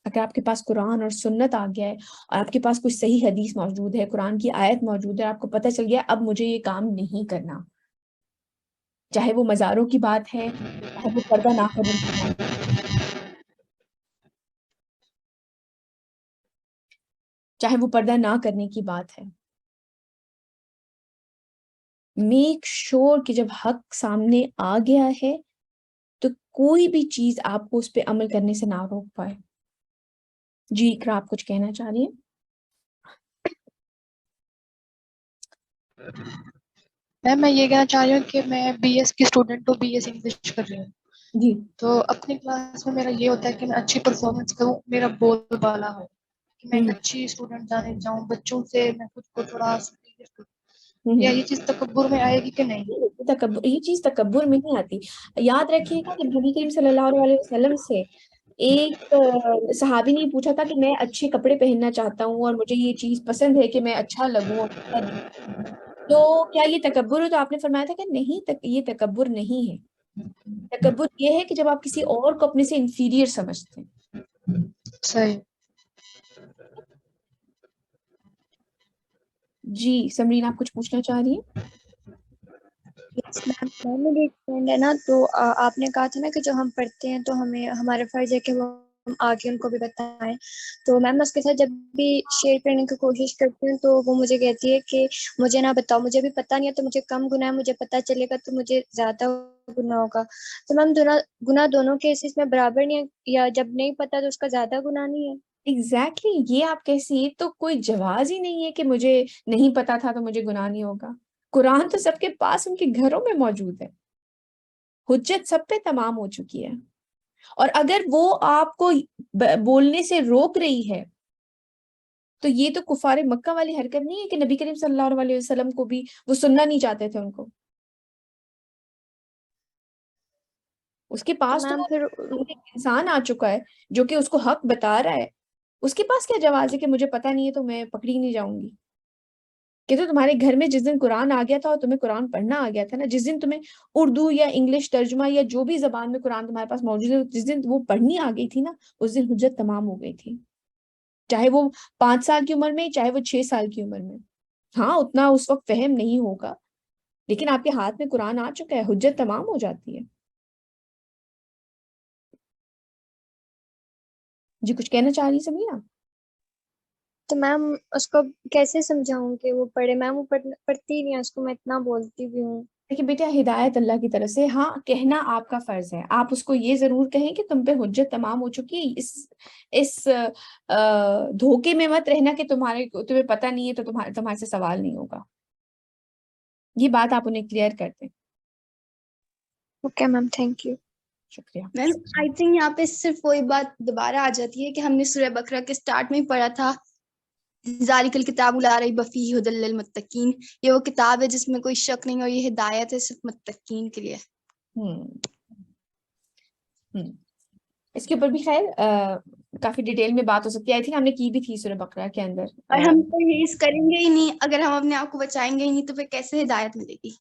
اگر آپ کے پاس قرآن اور سنت آ گیا ہے اور آپ کے پاس کوئی صحیح حدیث موجود ہے، قرآن کی آیت موجود ہے، آپ کو پتہ چل گیا اب مجھے یہ کام نہیں کرنا، چاہے وہ مزاروں کی بات ہے، چاہے وہ پردہ نہ کرنے کی بات ہے، چاہے وہ پردہ نہ کرنے کی بات ہے. میک شور کہ جب حق سامنے آ گیا ہے تو کوئی بھی چیز آپ کو اس پہ عمل کرنے سے نہ روک پائے. جی اقرا آپ کچھ کہنا چاہ رہی ہیں؟ میں یہ کہنا چاہ رہی ہوں کہ میں بی ایس کی اسٹوڈنٹ ہوں، بی ایس انگلش کر رہی ہوں. جی تو اپنی کلاس میں میرا یہ ہوتا ہے کہ میں اچھی پرفارمنس کروں، میرا بول بالا ہو، کہ میں ایک اچھی اسٹوڈنٹ جانے جاؤں، بچوں سے میں خود کو تھوڑا superior کروں. یا یہ چیز تکبر میں آئے گی کہ نہیں؟ یہ چیز تکبر میں نہیں آتی. یاد رکھیے گا کہ نبی کریم صلی اللہ علیہ وسلم سے ایک صحابی نے پوچھا تھا کہ میں اچھے کپڑے پہننا چاہتا ہوں اور مجھے یہ چیز پسند ہے کہ میں اچھا لگوں، تو کیا یہ تکبر ہے؟ تو آپ نے فرمایا تھا کہ نہیں، یہ تکبر نہیں ہے. تکبر یہ ہے کہ جب آپ کسی اور کو اپنے سے انفیریئر سمجھتے ہیں. صحیح. جی سمرین آپ کچھ پوچھنا چاہ رہی ہیں؟ یس میم، میری ایک فرینڈ ہے نا، تو آپ نے کہا تھا نا کہ جو ہم پڑھتے ہیں تو ہمیں ہمارا فرض ہے کہ وہ آگے ان کو بھی بتائیں. تو میم میں اس کے ساتھ جب بھی شیئر کرنے کی کوشش کرتی ہوں تو وہ مجھے کہتی ہے کہ مجھے نہ بتاؤ, مجھے بھی پتہ نہیں ہے, تو مجھے کم گناہ ہے, مجھے پتہ چلے گا تو مجھے زیادہ گناہ ہوگا. تو میم گناہ دونوں کیسز میں برابر نہیں ہے, یا جب نہیں پتہ تو اس کا زیادہ گناہ نہیں ہے؟ ایگزیکٹلی یہ آپ کیسی تو کوئی جواز ہی نہیں ہے کہ مجھے نہیں پتا تھا تو مجھے گناہ نہیں ہوگا. قرآن تو سب کے پاس ان کے گھروں میں موجود ہے, حجت سب پہ تمام ہو چکی ہے. اور اگر وہ آپ کو بولنے سے روک رہی ہے تو یہ تو کفار مکہ والی حرکت نہیں ہے کہ نبی کریم صلی اللہ علیہ وسلم کو بھی وہ سننا نہیں چاہتے تھے. ان کو اس کے تو پاس تو میم وہ پھر انسان آ چکا ہے جو کہ اس کو حق بتا رہا ہے, اس کے پاس کیا جواز ہے کہ مجھے پتہ نہیں ہے تو میں پکڑی نہیں جاؤں گی. کہ تو تمہارے گھر میں جس دن قرآن آ گیا تھا اور تمہیں قرآن پڑھنا آ گیا تھا نا, جس دن تمہیں اردو یا انگلش ترجمہ یا جو بھی زبان میں قرآن تمہارے پاس موجود ہے, جس دن وہ پڑھنی آ گئی تھی نا, اس دن حجت تمام ہو گئی تھی. چاہے وہ 5 سال کی عمر میں, چاہے وہ 6 سال کی عمر میں. ہاں اتنا اس وقت فہم نہیں ہوگا, لیکن آپ کے ہاتھ میں قرآن آ چکا ہے, حجت تمام ہو جاتی ہے. جی کچھ کہنا چاہ رہی سمیرہ؟ تو میم اس کو کیسے سمجھاؤں کہ وہ پڑھے؟ میم وہ پڑھتی نہیں ہے, اس کو میں اتنا بولتی بھی ہوں. دیکھیے بیٹا, ہدایت اللہ کی طرف سے, ہاں کہنا آپ کا فرض ہے. آپ اس کو یہ ضرور کہیں کہ تم پہ حجت تمام ہو چکی ہے. اس دھوکے میں مت رہنا کہ تمہیں پتہ نہیں ہے تو تمہارے سے سوال نہیں ہوگا. یہ بات آپ انہیں کلیئر کر دیں. Okay ma'am, thank you. شکریہ. میم آئی تھنک یہاں پہ صرف وہی بات دوبارہ آ جاتی ہے کہ ہم نے سورہ بقرہ کے سٹارٹ میں ہی پڑھا تھا, ذالک الکتاب لا ریب فیہ ھدی للمتقین. یہ وہ کتاب ہے جس میں کوئی شک نہیں, اور یہ ہدایت ہے صرف متقین کے لیے. اس کے اوپر بھی خیر کافی ڈیٹیل میں بات ہو سکتی ہے. آئی تھنک ہم نے کی بھی تھی سورہ بقرہ کے اندر. اور ہم پرہیز کریں گے ہی نہیں, اگر ہم اپنے آپ کو بچائیں گے ہی نہیں, تو پھر کیسے ہدایت ملے گی؟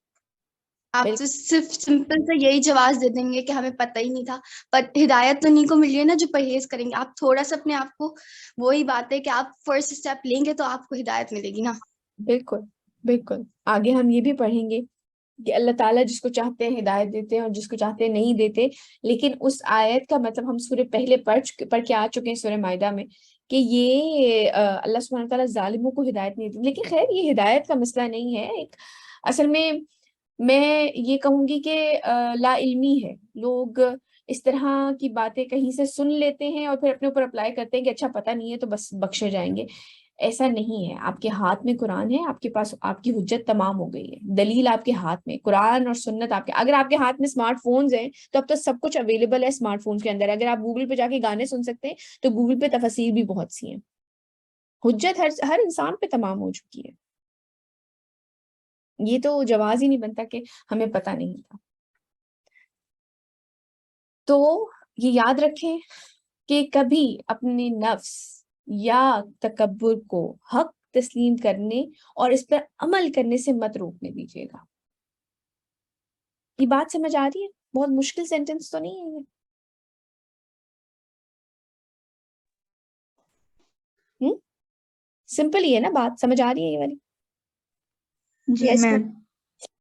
آپ تو صرف سمپل سے یہی جواز دے دیں گے کہ ہمیں پتہ ہی نہیں تھا, پر ہدایت تو نہیں کو مل رہی ہے نا جو پرہیز کریں گے. آپ تھوڑا سا اپنے آپ کو, وہی بات ہے کہ آپ فرسٹ اسٹیپ لیں گے تو آپ کو ہدایت ملے گی نا. بالکل بالکل. آگے ہم یہ بھی پڑھیں گے کہ اللہ تعالیٰ جس کو چاہتے ہیں ہدایت دیتے ہیں اور جس کو چاہتے ہیں نہیں دیتے. لیکن اس آیت کا مطلب ہم سورہ پہلے پڑھ کے آ چکے ہیں سورہ مائدہ میں کہ یہ اللہ سبحانہ تعالیٰ ظالموں کو ہدایت نہیں دیتی. لیکن خیر یہ ہدایت کا مسئلہ نہیں ہے. اصل میں یہ کہوں گی کہ لا علمی ہے. لوگ اس طرح کی باتیں کہیں سے سن لیتے ہیں اور پھر اپنے اوپر اپلائی کرتے ہیں کہ اچھا پتہ نہیں ہے تو بس بخشے جائیں گے. ایسا نہیں ہے. آپ کے ہاتھ میں قرآن ہے, آپ کے پاس آپ کی حجت تمام ہو گئی ہے. دلیل آپ کے ہاتھ میں, قرآن اور سنت آپ کے. اگر آپ کے ہاتھ میں اسمارٹ فونز ہیں تو اب تو سب کچھ اویلیبل ہے اسمارٹ فونز کے اندر. اگر آپ گوگل پہ جا کے گانے سن سکتے ہیں تو گوگل پہ تفاسیر بھی بہت سی ہیں. حجت ہر انسان پہ تمام ہو چکی ہے. یہ تو جواز ہی نہیں بنتا کہ ہمیں پتہ نہیں تھا. تو یہ یاد رکھیں کہ کبھی اپنے نفس یا تکبر کو حق تسلیم کرنے اور اس پر عمل کرنے سے مت روکنے دیجیے گا. یہ بات سمجھ آ رہی ہے؟ بہت مشکل سینٹنس تو نہیں ہے یہ. سمپل ہی ہے نا بات, سمجھ آ رہی ہے یہ والی؟ جی Yes, میم. ma'am.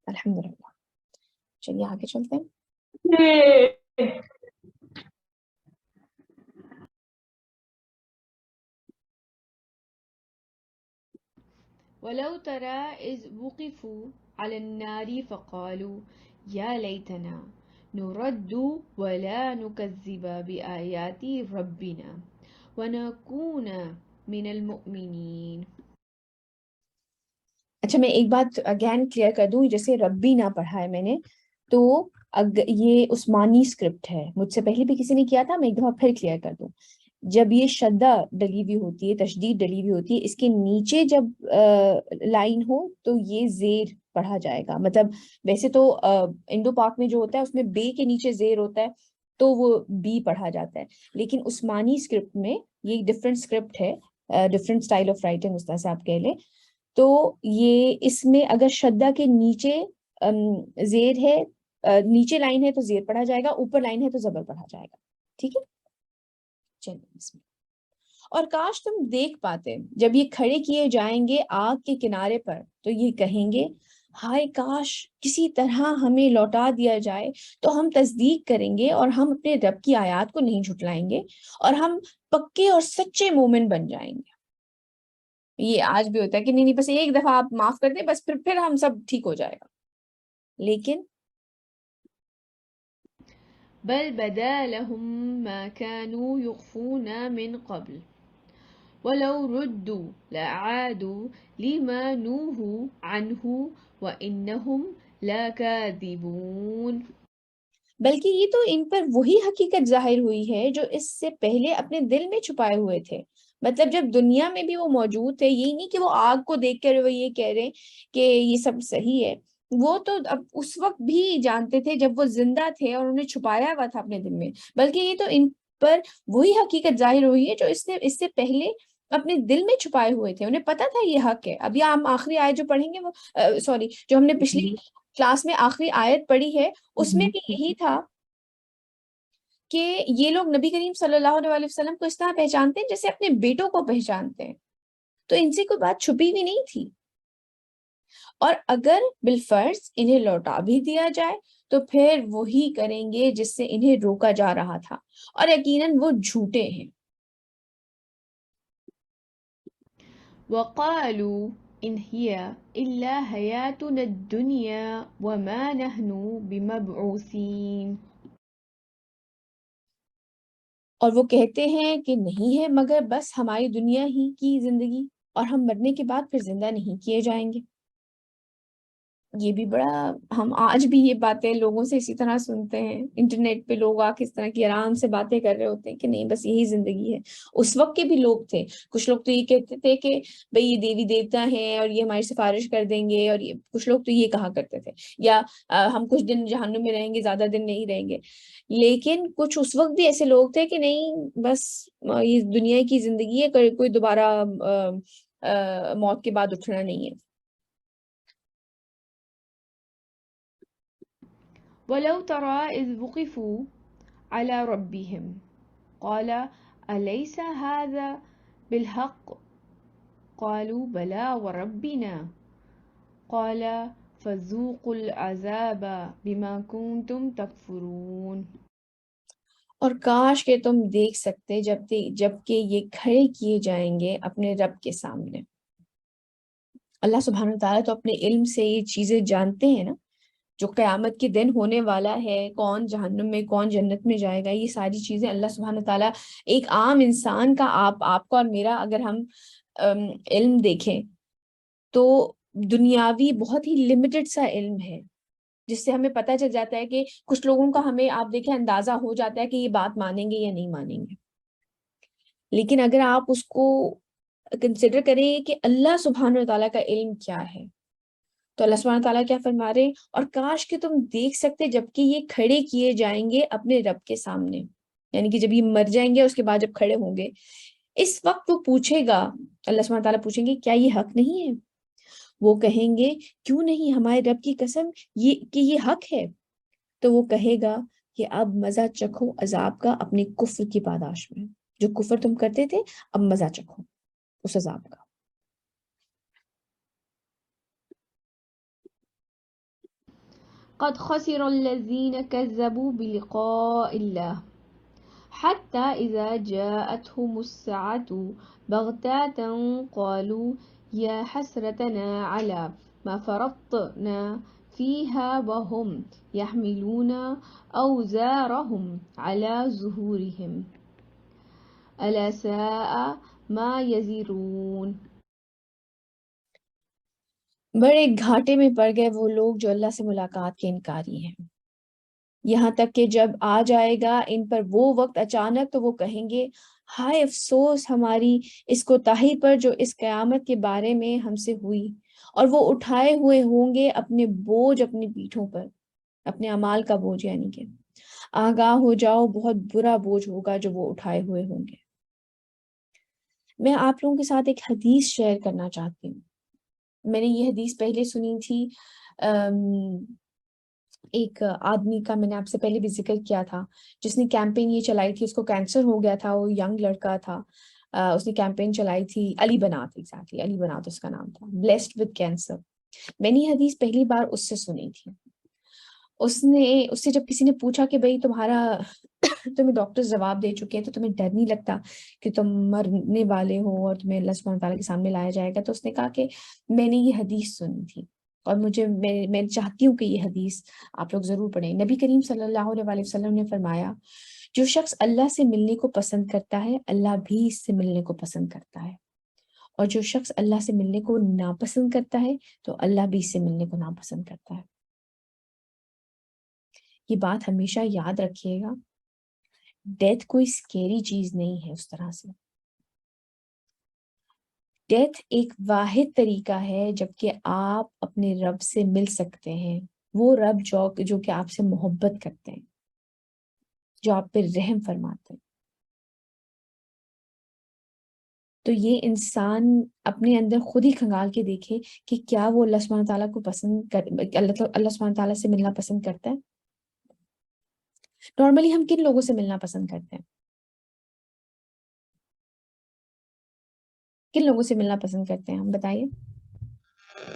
الحمدللہ. چلیے آگے چلتے ہیں. ولو ترى إذ وقفوا على النار فقالوا يا ليتنا نرد ولا نكذب بآيات ربنا ونكون من المؤمنين. اچھا میں ایک بات اگین کلیئر کر دوں, جیسے ربی نہ پڑھا ہے میں نے تو یہ عثمانی اسکرپٹ ہے, مجھ سے پہلے بھی کسی نے کیا تھا. میں ایک دفعہ پھر کلیئر کر دوں. جب یہ شدہ ڈلی ہوئی ہوتی ہے, تشدید ڈلی ہوئی ہوتی ہے, اس کے نیچے جب لائن ہو تو یہ زیر پڑھا جائے گا. مطلب ویسے تو انڈو پاک میں جو ہوتا ہے اس میں بے کے نیچے زیر ہوتا ہے تو وہ بی پڑھا جاتا ہے. لیکن عثمانی اسکرپٹ میں یہ ڈفرینٹ اسکرپٹ ہے, ڈفرینٹ اسٹائل آف رائٹنگ اس طرح سے آپ کہہ لیں. تو یہ اس میں اگر شدہ کے نیچے زیر ہے, نیچے لائن ہے تو زیر پڑھا جائے گا, اوپر لائن ہے تو زبر پڑھا جائے گا. ٹھیک ہے چلیے بسم اللہ. اور کاش تم دیکھ پاتے جب یہ کھڑے کیے جائیں گے آگ کے کنارے پر تو یہ کہیں گے ہائے کاش کسی طرح ہمیں لوٹا دیا جائے تو ہم تصدیق کریں گے اور ہم اپنے رب کی آیات کو نہیں جھٹلائیں گے اور ہم پکے اور سچے مومن بن جائیں گے. یہ آج بھی ہوتا ہے کہ نہیں بس ایک دفعہ آپ معاف کر دیں بس پھر ہم سب ٹھیک ہو جائے گا. لیکن بل بدا لهم ما كانوا يخفون من قبل ولو ردوا لعادوا لما نوهوا عنه وإنهم لكاذبون. بلکہ یہ تو ان پر وہی حقیقت ظاہر ہوئی ہے جو اس سے پہلے اپنے دل میں چھپائے ہوئے تھے. مطلب جب دنیا میں بھی وہ موجود تھے، یہی نہیں کہ وہ آگ کو دیکھ کر وہ یہ کہہ رہے کہ یہ سب صحیح ہے، وہ تو اب اس وقت بھی جانتے تھے جب وہ زندہ تھے اور انہیں چھپایا ہوا تھا اپنے دل میں. بلکہ یہ تو ان پر وہی حقیقت ظاہر ہوئی ہے جو اس سے پہلے اپنے دل میں چھپائے ہوئے تھے. انہیں پتا تھا یہ حق ہے. ابھی ہم آخری آیت جو پڑھیں گے وہ سوری جو ہم نے پچھلی کلاس میں آخری آیت پڑھی ہے اس میں بھی یہی تھا کہ یہ لوگ نبی کریم صلی اللہ علیہ وسلم کو اس طرح پہچانتے ہیں جیسے اپنے بیٹوں کو پہچانتے ہیں. تو ان سے کوئی بات چھپی ہوئی نہیں تھی. اور اگر بالفرض انہیں لوٹا بھی دیا جائے تو پھر وہی کریں گے جس سے انہیں روکا جا رہا تھا، اور یقیناً وہ جھوٹے ہیں. وقالوا إن هي إلا حياتنا الدنيا وما نحن بمبعوثين. اور وہ کہتے ہیں کہ نہیں ہے مگر بس ہماری دنیا ہی کی زندگی اور ہم مرنے کے بعد پھر زندہ نہیں کیے جائیں گے. یہ بھی بڑا، ہم آج بھی یہ باتیں لوگوں سے اسی طرح سنتے ہیں. انٹرنیٹ پہ لوگ آ کے اس طرح کی آرام سے باتیں کر رہے ہوتے ہیں کہ نہیں بس یہی زندگی ہے. اس وقت کے بھی لوگ تھے، کچھ لوگ تو یہ کہتے تھے کہ بھئی یہ دیوی دیوتا ہیں اور یہ ہماری سفارش کر دیں گے، اور یہ کچھ لوگ تو یہ کہا کرتے تھے، یا ہم کچھ دن جہنم میں رہیں گے، زیادہ دن نہیں رہیں گے. لیکن کچھ اس وقت بھی ایسے لوگ تھے کہ نہیں بس یہ دنیا کی زندگی ہے، کوئی دوبارہ موت کے بعد اٹھنا نہیں ہے. ولو ترى إذ وقفوا على ربهم قال أليس هذا بالحق قالوا بلى وربنا قال فذوقوا العذاب بما كنتم تكفرون. اور کاش کہ تم دیکھ سکتے جب کہ یہ کھڑے کیے جائیں گے اپنے رب کے سامنے. اللہ سبحانہ وتعالیٰ تو اپنے علم سے یہ چیزیں جانتے ہیں نا، جو قیامت کے دن ہونے والا ہے، کون جہنم میں کون جنت میں جائے گا، یہ ساری چیزیں اللہ سبحانہ وتعالیٰ ایک عام انسان کا، آپ کا اور میرا اگر ہم علم دیکھیں تو دنیاوی بہت ہی لمیٹڈ سا علم ہے، جس سے ہمیں پتہ چل جاتا ہے کہ کچھ لوگوں کا ہمیں آپ دیکھیں اندازہ ہو جاتا ہے کہ یہ بات مانیں گے یا نہیں مانیں گے. لیکن اگر آپ اس کو کنسیڈر کریں کہ اللہ سبحانہ وتعالیٰ کا علم کیا ہے، تو اللہ سبحانہ تعالیٰ کیا فرما رہے، اور کاش کہ تم دیکھ سکتے جبکہ یہ کھڑے کیے جائیں گے اپنے رب کے سامنے. یعنی کہ جب یہ مر جائیں گے اس کے بعد جب کھڑے ہوں گے، اس وقت وہ پوچھے گا، اللہ سبحانہ تعالیٰ پوچھیں گے کیا یہ حق نہیں ہے؟ وہ کہیں گے کیوں نہیں، ہمارے رب کی قسم کہ یہ حق ہے. تو وہ کہے گا کہ اب مزہ چکھو عذاب کا اپنے کفر کی پاداش میں، جو کفر تم کرتے تھے اب مزہ چکھو اس عذاب کا. قد خسر الذين كذبوا بلقاء الله حتى إذا جاءتهم الساعة بغتة قالوا يا حسرتنا على ما فرطنا فيها وهم يحملون أوزارهم على ظهورهم ألا ساء ما يزرون. بڑے گھاٹے میں پڑ گئے وہ لوگ جو اللہ سے ملاقات کے انکاری ہیں، یہاں تک کہ جب آ جائے گا ان پر وہ وقت اچانک تو وہ کہیں گے ہائے افسوس ہماری اس کوتاہی پر جو اس قیامت کے بارے میں ہم سے ہوئی. اور وہ اٹھائے ہوئے ہوں گے اپنے بوجھ اپنی پیٹھوں پر، اپنے اعمال کا بوجھ. یعنی کہ آگاہ ہو جاؤ بہت برا بوجھ ہوگا جو وہ اٹھائے ہوئے ہوں گے. میں آپ لوگوں کے ساتھ ایک حدیث شیئر کرنا چاہتی ہوں. میں نے یہ حدیث پہلے سنی تھی ایک آدمی کا، میں نے آپ سے پہلے بھی ذکر کیا تھا، جس نے کیمپین یہ چلائی تھی. اس کو کینسر ہو گیا تھا، وہ ینگ لڑکا تھا. اس نے کیمپین چلائی تھی، علی بنات، ایگزیکٹلی علی بنات اس کا نام تھا، بلیسڈ وتھ کینسر. میں نے یہ حدیث پہلی بار اس سے سنی تھی. اس سے جب کسی نے پوچھا کہ بھئی تمہیں ڈاکٹر جواب دے چکے ہیں تو تمہیں ڈر نہیں لگتا کہ تم مرنے والے ہو اور تمہیں اللہ سبحانہ تعالیٰ کے سامنے لایا جائے گا؟ تو اس نے کہا کہ میں نے یہ حدیث سنی تھی اور میں چاہتی ہوں کہ یہ حدیث آپ لوگ ضرور پڑھیں. نبی کریم صلی اللہ علیہ وسلم نے فرمایا جو شخص اللہ سے ملنے کو پسند کرتا ہے اللہ بھی اس سے ملنے کو پسند کرتا ہے، اور جو شخص اللہ سے ملنے کو ناپسند کرتا ہے تو اللہ بھی اس سے ملنے کو ناپسند کرتا ہے. یہ بات ہمیشہ یاد رکھیے گا، ڈیتھ کوئی اسکیری چیز نہیں ہے اس طرح سے. ڈیتھ ایک واحد طریقہ ہے جبکہ آپ اپنے رب سے مل سکتے ہیں، وہ رب جو کہ آپ سے محبت کرتے ہیں، جو آپ پہ رحم فرماتے ہیں. تو یہ انسان اپنے اندر خود ہی کھنگال کے دیکھے کہ کیا وہ اللہ سبحانہ تعالیٰ کو اللہ سبحانہ تعالیٰ سے ملنا پسند کرتا ہے. نارملی ہم کن لوگوں سے ملنا پسند کرتے ہیں؟ کن لوگوں سے ملنا پسند کرتے ہیں ہم بتائیے؟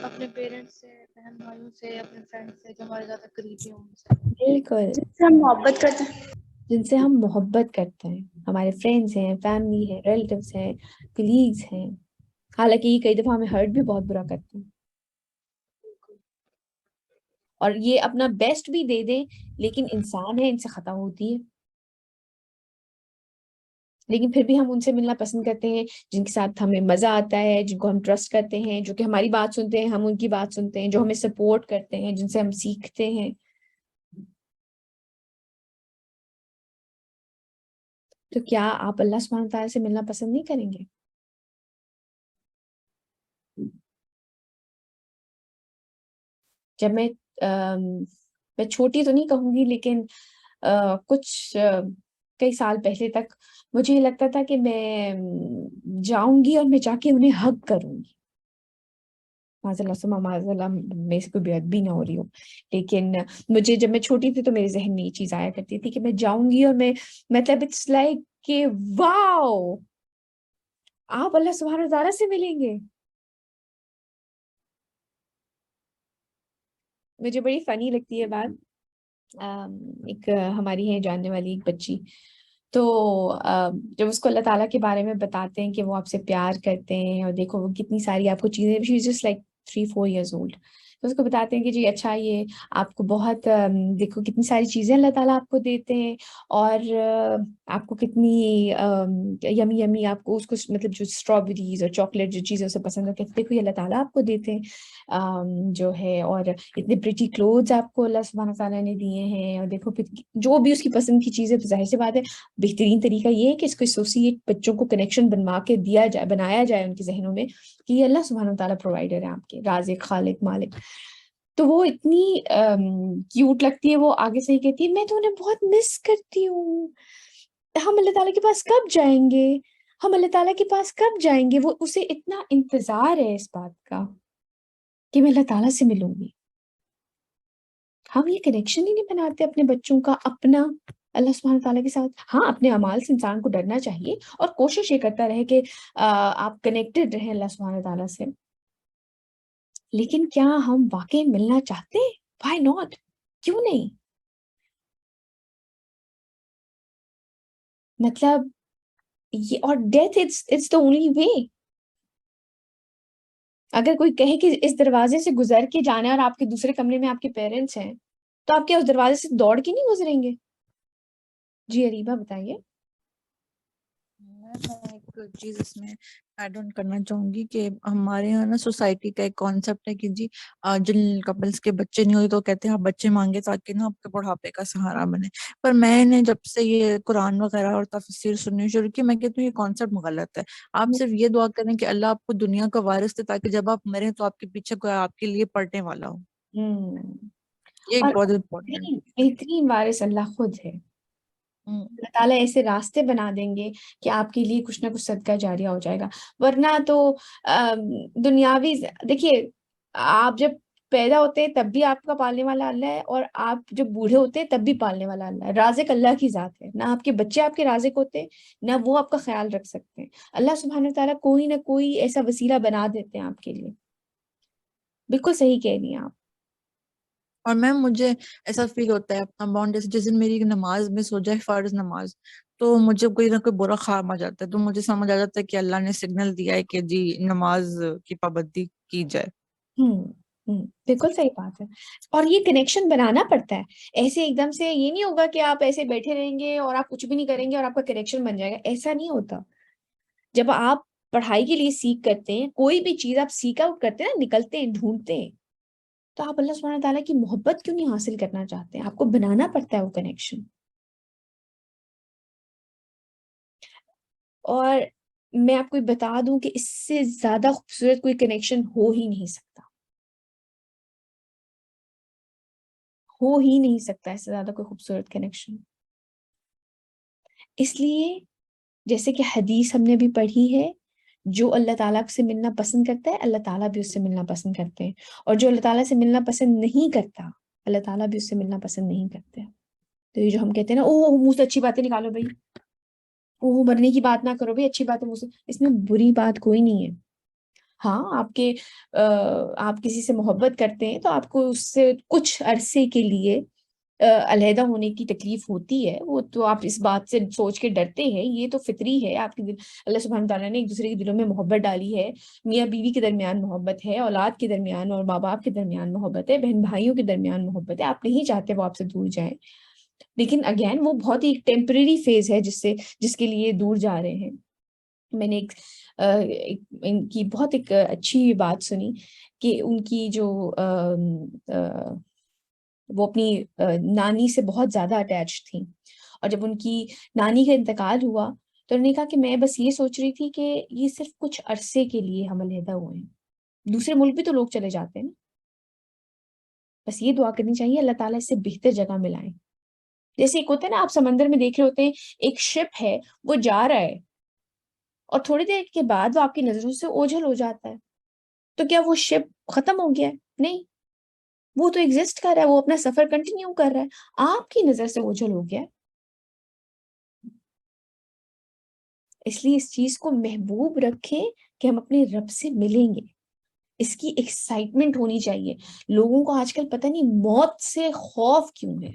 اپنے پیرنٹس سے، بہن بھائیوں سے، اپنے فرینڈ سے جو ہمارے زیادہ قریبی ہوں ان سے. بالکل، جس سے ہم محبت کرتے ہیں. جن سے ہم محبت کرتے ہیں، ہمارے فرینڈز ہیں، فیملی ہے، ریلیٹیوز ہیں، کلیگز ہیں. حالانکہ یہ کئی دفعہ ہمیں ہرٹ بھی بہت برا کرتے ہیں اور یہ اپنا بیسٹ بھی دے دیں، لیکن انسان ہے، ان سے خطا ہوتی ہے. لیکن پھر بھی ہم ان سے ملنا پسند کرتے ہیں جن کے ساتھ ہمیں مزہ آتا ہے، جن کو ہم ٹرسٹ کرتے ہیں، جو کہ ہماری بات سنتے ہیں، ہم ان کی بات سنتے ہیں، جو ہمیں سپورٹ کرتے ہیں، جن سے ہم سیکھتے ہیں. تو کیا آپ اللہ سبحانہ تعالیٰ سے ملنا پسند نہیں کریں گے؟ جب میں چھوٹی تو نہیں کہوں گی، لیکن کچھ کئی سال پہلے تک مجھے یہ لگتا تھا کہ میں جاؤں گی اور میں جا کے انہیں حگ کروں گی. معاذ اللہ میں سے کوئی بے ادبی نہ ہو رہی ہو، لیکن جب میں چھوٹی تھی تو میرے ذہن میں یہ چیز آیا کرتی تھی کہ میں جاؤں گی اور میں مطلب اٹس لائک کہ واو آپ اللہ سبحانہ تعالیٰ سے ملیں گے. مجھے بڑی فنی لگتی ہے بات. ایک ہماری ہے جاننے والی ایک بچی، تو جب اس کو اللہ تعالیٰ کے بارے میں بتاتے ہیں کہ وہ آپ سے پیار کرتے ہیں اور دیکھو وہ کتنی ساری آپ کو چیزیں، she is just like 3-4 years old، تو اس کو بتاتے ہیں کہ جی اچھا یہ آپ کو بہت دیکھو کتنی ساری چیزیں اللہ تعالیٰ آپ کو دیتے ہیں اور آپ کو کتنی یمی یمی آپ کو اس کو مطلب جو اسٹرابیریز اور چاکلیٹ جو چیزیں اسے پسند ہے، دیکھو یہ اللہ تعالیٰ آپ کو دیتے ہیں جو ہے، اور اتنے پریٹی کلوتھس آپ کو اللہ سبحانہ تعالیٰ نے دیے ہیں، اور دیکھو جو بھی اس کی پسند کی چیزیں. تو ظاہر سی بات ہے بہترین طریقہ یہ ہے کہ اس کو ایسوسیٹ بچوں کو کنیکشن بنوا کے بنایا جائے ان کے ذہنوں میں کہ یہ اللہ سبحانہ تعالیٰ پرووائڈر ہے، آپ کے رازق، خالق، مالک. تو وہ اتنی کیوٹ لگتی ہے، وہ آگے سے ہی کہتی ہے میں تو انہیں بہت مس کرتی ہوں، ہم اللہ تعالیٰ کے پاس کب جائیں گے، ہم اللہ تعالیٰ کے پاس کب جائیں گے. وہ اسے اتنا انتظار ہے اس بات کا کہ میں اللہ تعالیٰ سے ملوں گی. ہم یہ کنیکشن ہی نہیں بناتے اپنے بچوں کا اپنا اللہ سبحانہ تعالیٰ کے ساتھ. ہاں اپنے اعمال سے انسان کو ڈرنا چاہیے اور کوشش یہ کرتا رہے کہ آپ کنیکٹڈ رہیں اللہ سبحانہ تعالیٰ سے، لیکن کیا ہم واقعی ملنا چاہتے ہیں؟ وائی ناٹ، کیوں نہیں؟ مطلب یہ، اور death it's the only way. اگر کوئی کہے کہ اس دروازے سے گزر کے جانا ہے اور آپ کے دوسرے کمرے میں آپ کے پیرنٹس ہیں، تو آپ کیا اس دروازے سے دوڑ کے نہیں گزریں گے؟ جی اریبہ بتائیے. میں ایک چیز اس میں ایڈ آن کرنا چاہوں گی کہ ہمارے یہاں نا سوسائٹی کا ایک کانسیپٹ ہے کہ جی جن کپلس کے بچے نہیں ہوئے تو کہتے ہیں آپ بچے مانگے تاکہ نا آپ کے بڑھاپے کا سہارا بنے. پر میں نے جب سے یہ قرآن وغیرہ اور تفسیر سننی شروع کی، میں کہتی ہوں یہ کانسیپٹ غلط ہے. آپ صرف یہ دعا کریں کہ اللہ آپ کو دنیا کا وارث دے تاکہ جب آپ مریں تو آپ کے پیچھے کوئی آپ کے لیے پڑھنے والا ہو. یہ ایک اور بہت امپورٹنٹ. بہترین وارث اللہ خود ہے. اللہ تعالیٰ ایسے راستے بنا دیں گے کہ آپ کے لیے کچھ نہ کچھ صدقہ جاریہ ہو جائے گا. ورنہ تو دنیاوی دیکھیے، آپ جب پیدا ہوتے ہیں تب بھی آپ کا پالنے والا اللہ ہے، اور آپ جب بوڑھے ہوتے ہیں تب بھی پالنے والا اللہ ہے. رازق اللہ کی ذات ہے، نہ آپ کے بچے آپ کے رازق ہوتے ہیں نہ وہ آپ کا خیال رکھ سکتے ہیں. اللہ سبحانہ تعالیٰ کوئی نہ کوئی ایسا وسیلہ بنا دیتے ہیں آپ کے لیے. بالکل صحیح کہہ رہی ہیں آپ. اور میم مجھے ایسا فیل ہوتا ہے اپنا باؤنڈ، جیسے جس دن میری نماز مس ہو جائے، فرض نماز، تو مجھے کوئی نہ کوئی برا خواب آ جاتا ہے، تو مجھے سمجھ آ جاتا ہے کہ اللہ نے سگنل دیا ہے کہ جی نماز کی پابندی کی جائے. بالکل صحیح بات ہے. اور یہ کنیکشن بنانا پڑتا ہے. ایسے ایک دم سے یہ نہیں ہوگا کہ آپ ایسے بیٹھے رہیں گے اور آپ کچھ بھی نہیں کریں گے اور آپ کا کنیکشن بن جائے گا. ایسا نہیں ہوتا. جب آپ پڑھائی کے لیے سیکھ کرتے ہیں، کوئی بھی چیز آپ سیکھ آؤٹ کرتے ہیں نا، نکلتے ہیں، ڈھونڈتے ہیں، تو آپ اللہ سبحانہ تعالیٰ کی محبت کیوں نہیں حاصل کرنا چاہتے ہیں؟ آپ کو بنانا پڑتا ہے وہ کنیکشن. اور میں آپ کو بتا دوں کہ اس سے زیادہ خوبصورت کوئی کنیکشن ہو ہی نہیں سکتا، ہو ہی نہیں سکتا اس سے زیادہ کوئی خوبصورت کنیکشن. اس لیے جیسے کہ حدیث ہم نے بھی پڑھی ہے، جو اللہ تعالیٰ سے ملنا پسند کرتا ہے اللہ تعالیٰ بھی اس سے ملنا پسند کرتے ہیں، اور جو اللہ تعالیٰ سے ملنا پسند نہیں کرتا اللہ تعالیٰ بھی اس سے ملنا پسند نہیں کرتے. تو یہ جو ہم کہتے ہیں نا، او منہ سے اچھی باتیں نکالو بھائی، او مرنے کی بات نہ کرو بھائی، اچھی باتیں منہ سے، اس میں بری بات کوئی نہیں ہے. ہاں آپ کسی سے محبت کرتے ہیں تو آپ کو اس سے کچھ عرصے کے لیے علیحدہ ہونے کی تکلیف ہوتی ہے، وہ تو آپ اس بات سے سوچ کے ڈرتے ہیں، یہ تو فطری ہے. آپ کے دل، اللہ سبحانہ تعالیٰ نے ایک دوسرے کے دلوں میں محبت ڈالی ہے. میاں بیوی کے درمیان محبت ہے، اولاد کے درمیان اور ماں باپ کے درمیان محبت ہے، بہن بھائیوں کے درمیان محبت ہے. آپ نہیں چاہتے وہ آپ سے دور جائیں، لیکن اگین وہ بہت ہی ٹیمپریری فیز ہے جس کے لیے دور جا رہے ہیں. میں نے ان کی بہت ایک اچھی بات سنی کہ ان کی جو وہ اپنی نانی سے بہت زیادہ اٹیچ تھیں، اور جب ان کی نانی کا انتقال ہوا تو انہوں نے کہا کہ میں بس یہ سوچ رہی تھی کہ یہ صرف کچھ عرصے کے لیے ہم علیحدہ ہوئے ہیں، دوسرے ملک بھی تو لوگ چلے جاتے ہیں نا. بس یہ دعا کرنی چاہیے اللہ تعالیٰ اس سے بہتر جگہ ملائیں. جیسے ایک ہوتا ہے نا، آپ سمندر میں دیکھ رہے ہوتے ہیں ایک شپ ہے، وہ جا رہا ہے اور تھوڑی دیر کے بعد وہ آپ کی نظروں سے اوجھل ہو جاتا ہے، تو کیا وہ شپ ختم ہو گیا ہے؟ نہیں، وہ تو ایگزسٹ کر رہا ہے، وہ اپنا سفر کنٹینیو کر رہا ہے. آپ کی نظر سے اوجھل ہو گیا ہے. اس لیے اس چیز کو محبوب رکھیں کہ ہم اپنے رب سے ملیں گے. اس کی ایکسائٹمنٹ ہونی چاہیے. لوگوں کو آج کل پتہ نہیں موت سے خوف کیوں ہے.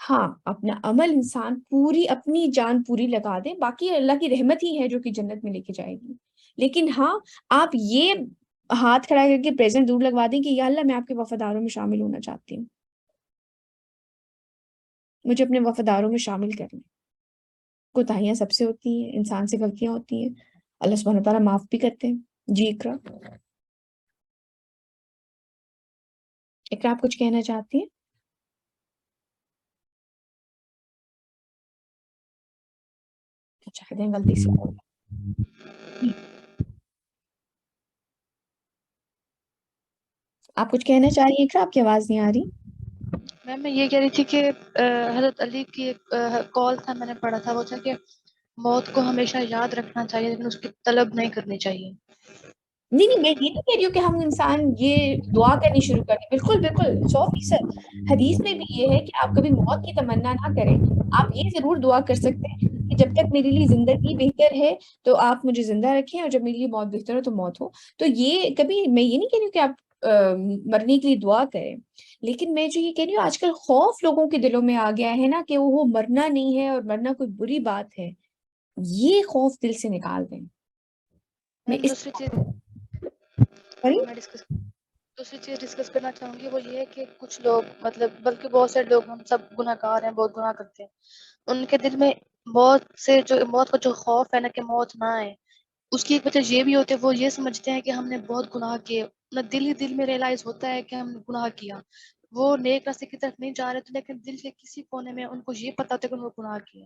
ہاں، اپنا عمل انسان پوری اپنی جان پوری لگا دے، باقی اللہ کی رحمت ہی ہے جو کہ جنت میں لے کے جائے گی. لیکن ہاں، آپ یہ ہاتھ کھڑا کر کے پریزنٹ دور لگوا دیں کہ یا اللہ میں آپ کے وفاداروں میں شامل ہونا چاہتی ہوں، مجھے اپنے وفاداروں میں شامل کر لیں. کوتاہیاں سب سے ہوتی ہیں، انسان سے غلطیاں ہوتی ہیں، اللہ سبحانہ تعالیٰ معاف بھی کرتے ہیں. جی اقرا، آپ کچھ کہنا چاہتی ہیں؟ اچھا، غلطی سے آپ کچھ کہنا چاہ رہی ہیں اقرا؟ آپ کی آواز نہیں آ رہی. میم میں یہ کہہ رہی تھی کہ حضرت علی کی ایک کال تھا، میں نے پڑھا تھا، وہ تھا کہ موت کو ہمیشہ یاد رکھنا چاہیے لیکن اس کی طلب نہیں کرنی چاہیے. نہیں، میں یہ نہیں کہہ رہی ہوں کہ ہم انسان یہ دعا کرنی شروع کر دیں. بالکل 100%. حدیث میں بھی یہ ہے کہ آپ کبھی موت کی تمنا نہ کریں. آپ یہ ضرور دعا کر سکتے ہیں کہ جب تک میرے لیے زندگی بہتر ہے تو آپ مجھے زندہ رکھیں، اور جب میرے لیے موت بہتر ہو تو موت ہو. تو یہ کبھی میں یہ نہیں کہہ رہی ہوں کہ آپ مرنے کے لیے دعا کریں، لیکن میں جو یہ کہہ رہی ہوں آج کل خوف لوگوں کے دلوں میں آ گیا ہے نا کہ وہ مرنا نہیں ہے اور مرنا کوئی بری بات ہے. یہ خوف دل سے نکال دیں. میں اس دوسری چیز ڈسکس کرنا چاہوں گی، وہ یہ ہے کہ کچھ لوگ، مطلب بلکہ بہت سے لوگ، ہم سب گناہ گار ہیں، بہت گناہ کرتے ہیں، ان کے دل میں موت کا جو خوف ہے نا کہ موت نہ آئے، اس کی ایک وجہ یہ بھی ہوتی ہے، وہ یہ سمجھتے ہیں کہ ہم نے بہت گناہ کیے. نہ دل ہی دل میں ریئلائز ہوتا ہے کہ ہم نے گناہ کیا، وہ نیک راستے کی طرف نہیں جا رہے تھے، لیکن دل کے کسی کونے میں ان کو یہ پتا ہوتا ہے کہ انہوں نے گناہ کیے.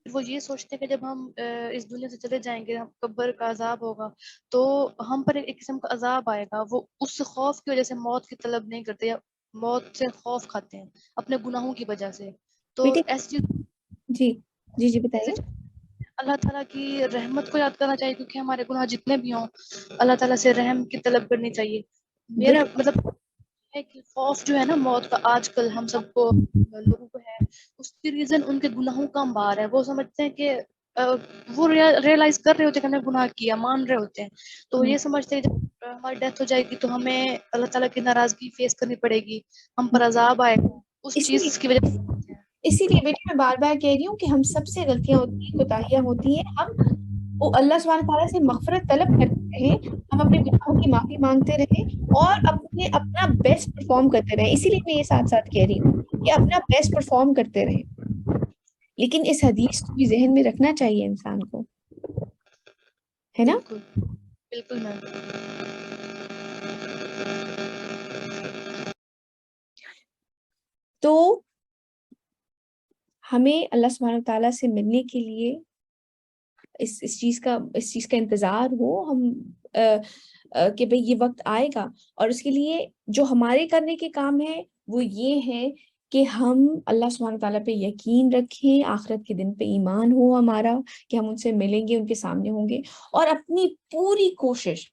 وہ یہ سوچتے ہیں کہ جب ہم اس دنیا سے چلے جائیں گے، ہم قبر کا عذاب ہوگا تو ہم پر ایک قسم کا عذاب آئے گا. وہ اس خوف کی وجہ سے موت کی طلب نہیں کرتے یا موت سے خوف کھاتے ہیں اپنے گناہوں کی وجہ سے. تو بیٹے ایسی چیز جی بتائیے. اللہ تعالیٰ کی رحمت کو یاد کرنا چاہیے، کیونکہ ہمارے گناہ جتنے بھی ہوں اللہ تعالیٰ سے رحم کی طلب کرنی چاہیے. میرا مطلب ہے کہ خوف جو ہے نا موت کا آج کل ہم سب کو لوگوں کو ہے، اس کی ریزن ان کے گناہوں کا انبار ہے. وہ سمجھتے ہیں کہ وہ ریئلائز کر رہے ہوتے ہیں کہ ہم نے گناہ کیا، مان رہے ہوتے ہیں، تو یہ سمجھتے ہیں جب ہماری ڈیتھ ہو جائے گی تو ہمیں اللہ تعالیٰ کی ناراضگی فیس کرنی پڑے گی، ہم پر عذاب آئے گا، اس اسی چیز کی وجہ سے۔ اسی لیے بیٹی میں بار بار کہہ رہی ہوں کہ ہم سب سے غلطیاں ہوتی ہیں، کوتاہیاں ہوتی ہیں، ہم وہ اللہ سبحانہ تعالیٰ سے مغفرت طلب کرتے رہیں، ہم اپنے گناہوں کی معافی مانگتے رہیں اور اپنا بیسٹ پرفارم کرتے رہیں. اسی لیے میں یہ ساتھ ساتھ کہہ رہی ہوں کہ اپنا بیسٹ پرفارم کرتے رہیں. لیکن اس حدیث کو بھی ذہن میں رکھنا چاہیے انسان کو، ہے نا؟ بالکل بالکل میم. تو ہمیں اللہ سبحانہ تعالیٰ سے ملنے کے لیے اس چیز کا انتظار ہو ہم کہ بھئی یہ وقت آئے گا، اور اس کے لیے جو ہمارے کرنے کے کام ہے وہ یہ ہے کہ ہم اللہ سبحانہ تعالیٰ پہ یقین رکھیں، آخرت کے دن پہ ایمان ہو ہمارا کہ ہم ان سے ملیں گے، ان کے سامنے ہوں گے، اور اپنی پوری کوشش،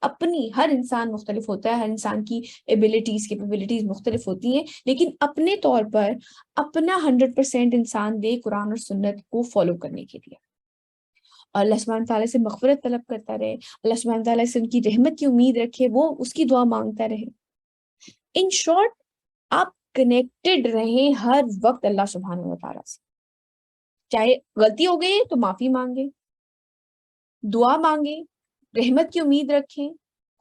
ہر انسان مختلف ہوتا ہے، ہر انسان کی ایبلٹیز کیپیبلٹیز مختلف ہوتی ہیں، لیکن اپنے طور پر اپنا 100% انسان دے قرآن اور سنت کو فالو کرنے کے لیے، اور اللہ سبحانہ تعالیٰ سے مغفرت طلب کرتا رہے، اللہ سبحانہ تعالیٰ سے ان کی رحمت کی امید رکھے، وہ اس کی دعا مانگتا رہے. ان شارٹ، آپ کنیکٹڈ رہیں ہر وقت اللہ سبحانہ تعالیٰ سے، چاہے غلطی ہو گئی تو معافی مانگے، دعا مانگے، رحمت کی امید رکھیں،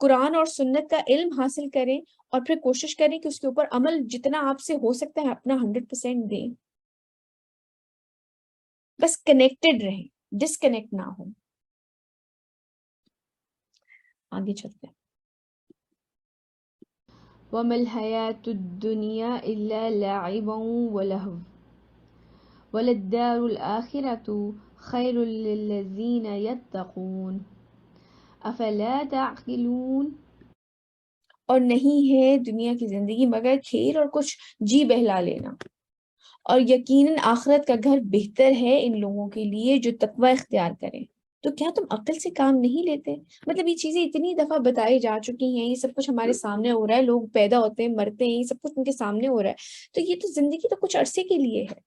قرآن اور سنت کا علم حاصل کریں، اور پھر کوشش کریں کہ اس کے اوپر عمل جتنا آپ سے ہو سکتا ہے اپنا 100% دیں. بس کنیکٹڈ رہیں، ڈسکنیکٹ نہ ہو. آگے چلتے ہیں. وما الحياة الدنيا إلا لعب ولهو وللدار الآخرة خير للذين يتقون أفلا تعقلون. اور نہیں ہے دنیا کی زندگی مگر کھیل اور کچھ جی بہلا لینا، اور یقیناً آخرت کا گھر بہتر ہے ان لوگوں کے لیے جو تقوی اختیار کریں. تو کیا تم عقل سے کام نہیں لیتے؟ مطلب یہ چیزیں اتنی دفعہ بتائی جا چکی ہیں، یہ سب کچھ ہمارے سامنے ہو رہا ہے، لوگ پیدا ہوتے ہیں، مرتے ہیں، یہ سب کچھ ان کے سامنے ہو رہا ہے. تو یہ تو زندگی تو کچھ عرصے کے لیے ہے.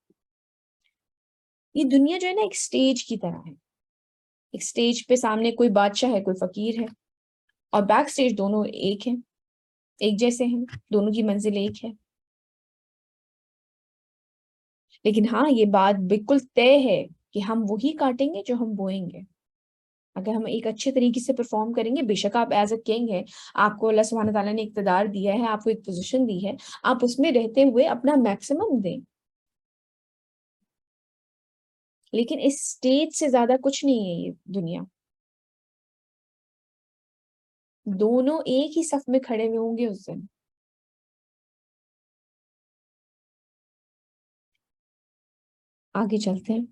یہ دنیا جو ہے نا ایک سٹیج کی طرح ہے، ایک سٹیج پہ سامنے کوئی بادشاہ ہے، کوئی فقیر ہے، اور بیک سٹیج دونوں ایک ہیں، ایک جیسے ہیں، دونوں کی منزل ایک ہے. لیکن ہاں یہ بات بالکل طے ہے کہ ہم وہی کاٹیں گے جو ہم بوئیں گے. اگر ہم ایک اچھے طریقے سے پرفارم کریں گے، بے شک آپ ایز اے کنگ ہیں، آپ کو اللہ سبحانہ تعالیٰ نے اقتدار دیا ہے، آپ کو ایک پوزیشن دی ہے، آپ اس میں رہتے ہوئے اپنا میکسیمم دیں. لیکن اس سٹیج سے زیادہ کچھ نہیں ہے یہ دنیا. دونوں ایک ہی صف میں کھڑے ہوئے ہوں گے اس دن. آگے چلتے ہیں.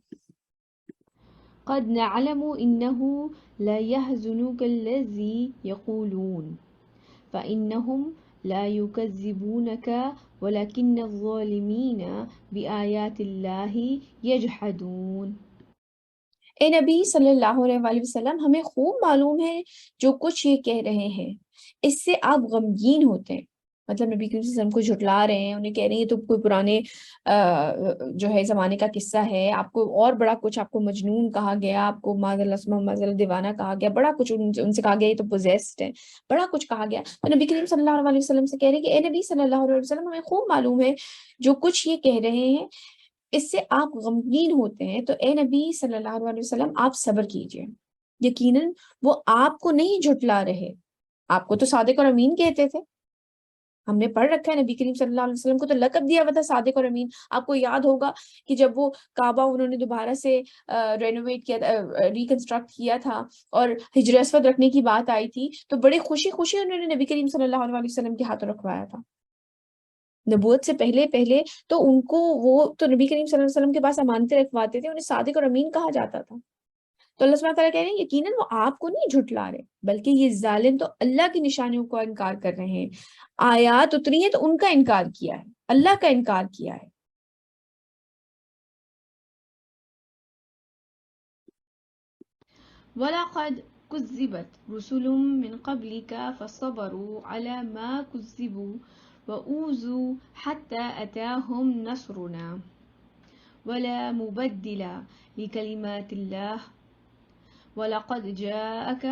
قد نعلم إنه لا يحزنك الذي يقولون فإنهم لا يكذبونك ولكن الظالمين بآيات الله يجحدون. اے نبی صلی اللہ علیہ وآلہ وسلم، ہمیں خوب معلوم ہے جو کچھ یہ کہہ رہے ہیں، اس سے آپ غمگین ہوتے ہیں. مطلب نبی کریم صلی اللہ علیہ وسلم کو جھٹلا رہے ہیں، انہیں کہہ رہے ہیں یہ تو کوئی پرانے جو ہے زمانے کا قصہ ہے، آپ کو اور بڑا کچھ، آپ کو مجنون کہا گیا، آپ کو معاذ اللہ دیوانہ کہا گیا، بڑا کچھ ان سے کہا گیا، یہ تو پوزیسڈ ہے، بڑا کچھ کہا گیا. تو نبی کریم صلی اللہ علیہ وسلم سے کہہ رہے ہیں کہ اے نبی صلی اللہ علیہ وسلم، ہمیں خوب معلوم ہے جو کچھ یہ کہہ رہے ہیں، اس سے آپ غمگین ہوتے ہیں. تو اے نبی صلی اللہ علیہ وسلم، آپ صبر کیجئے، یقیناً وہ آپ کو نہیں جھٹلا رہے. آپ کو تو صادق اور امین کہتے تھے، ہم نے پڑھ رکھا ہے، نبی کریم صلی اللہ علیہ وسلم کو تو لقب دیا ہوا تھا صادق اور امین. آپ کو یاد ہوگا کہ جب وہ کعبہ انہوں نے دوبارہ سے رینوویٹ کیا، ریکنسٹرکٹ کیا تھا، اور حجر اسود رکھنے کی بات آئی تھی، تو بڑے خوشی خوشی انہوں نے نبی کریم صلی اللہ علیہ وسلم کے ہاتھوں رکھوایا تھا. نبوت سے پہلے تو ان کو، وہ تو نبی کریم صلی اللہ علیہ وسلم کے پاس امانتیں رکھواتے تھے، انہیں صادق اور امین کہا جاتا تھا. تو اللہ سبحانہ تعالیٰ کہہ رہے ہیں یقیناً وہ آپ کو نہیں جھٹلا رہے، بلکہ یہ ظالم تو اللہ کی نشانیوں کو انکار کر رہے ہیں. آیات اتری ہیں تو ان کا انکار کیا ہے، اللہ کا انکار کیا ہے. وَلَقَدْ كُذِّبَتْ رُسُلٌ مِّن قَبْلِكَ فَصَبَرُوا عَلَى مَا كُذِّبُوا وَأُوذُوا حَتَّى أَتَاهُمْ نَصْرُنَا وَلَا مُبَدِّلَ لِكَلِمَاتِ اللَّهِ وَلَقَدْ جَاءَكَ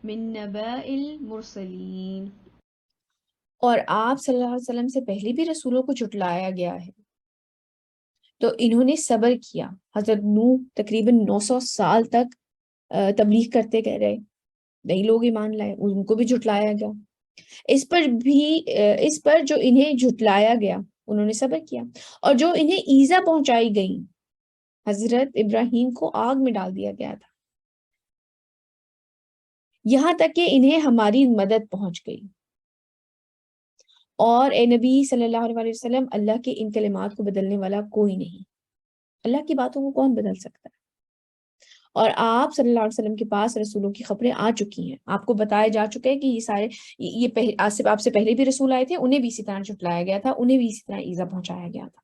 مِن نَبَأِ الْمُرْسَلِينَ. اور آپ صلی اللہ علیہ وسلم سے پہلے بھی رسولوں کو جھٹلایا گیا ہے تو انہوں نے صبر کیا. حضرت نوح تقریباً 900 سال تک تبلیغ کرتے کہہ رہے، نئی لوگ ایمان لائے، ان کو بھی جھٹلایا گیا. اس پر جو انہیں جھٹلایا گیا انہوں نے صبر کیا، اور جو انہیں ایذا پہنچائی گئی، حضرت ابراہیم کو آگ میں ڈال دیا گیا تھا، یہاں تک کہ انہیں ہماری مدد پہنچ گئی. اور اے نبی صلی اللہ علیہ وسلم، اللہ کے ان کلمات کو بدلنے والا کوئی نہیں. اللہ کی باتوں کو کون بدل سکتا ہے؟ اور آپ صلی اللہ علیہ وسلم کے پاس رسولوں کی خبریں آ چکی ہیں، آپ کو بتایا جا چکا ہے کہ یہ سارے آپ سے پہلے بھی رسول آئے تھے، انہیں بھی اسی طرح جھٹلایا گیا تھا، انہیں بھی اسی طرح ایذا پہنچایا گیا تھا.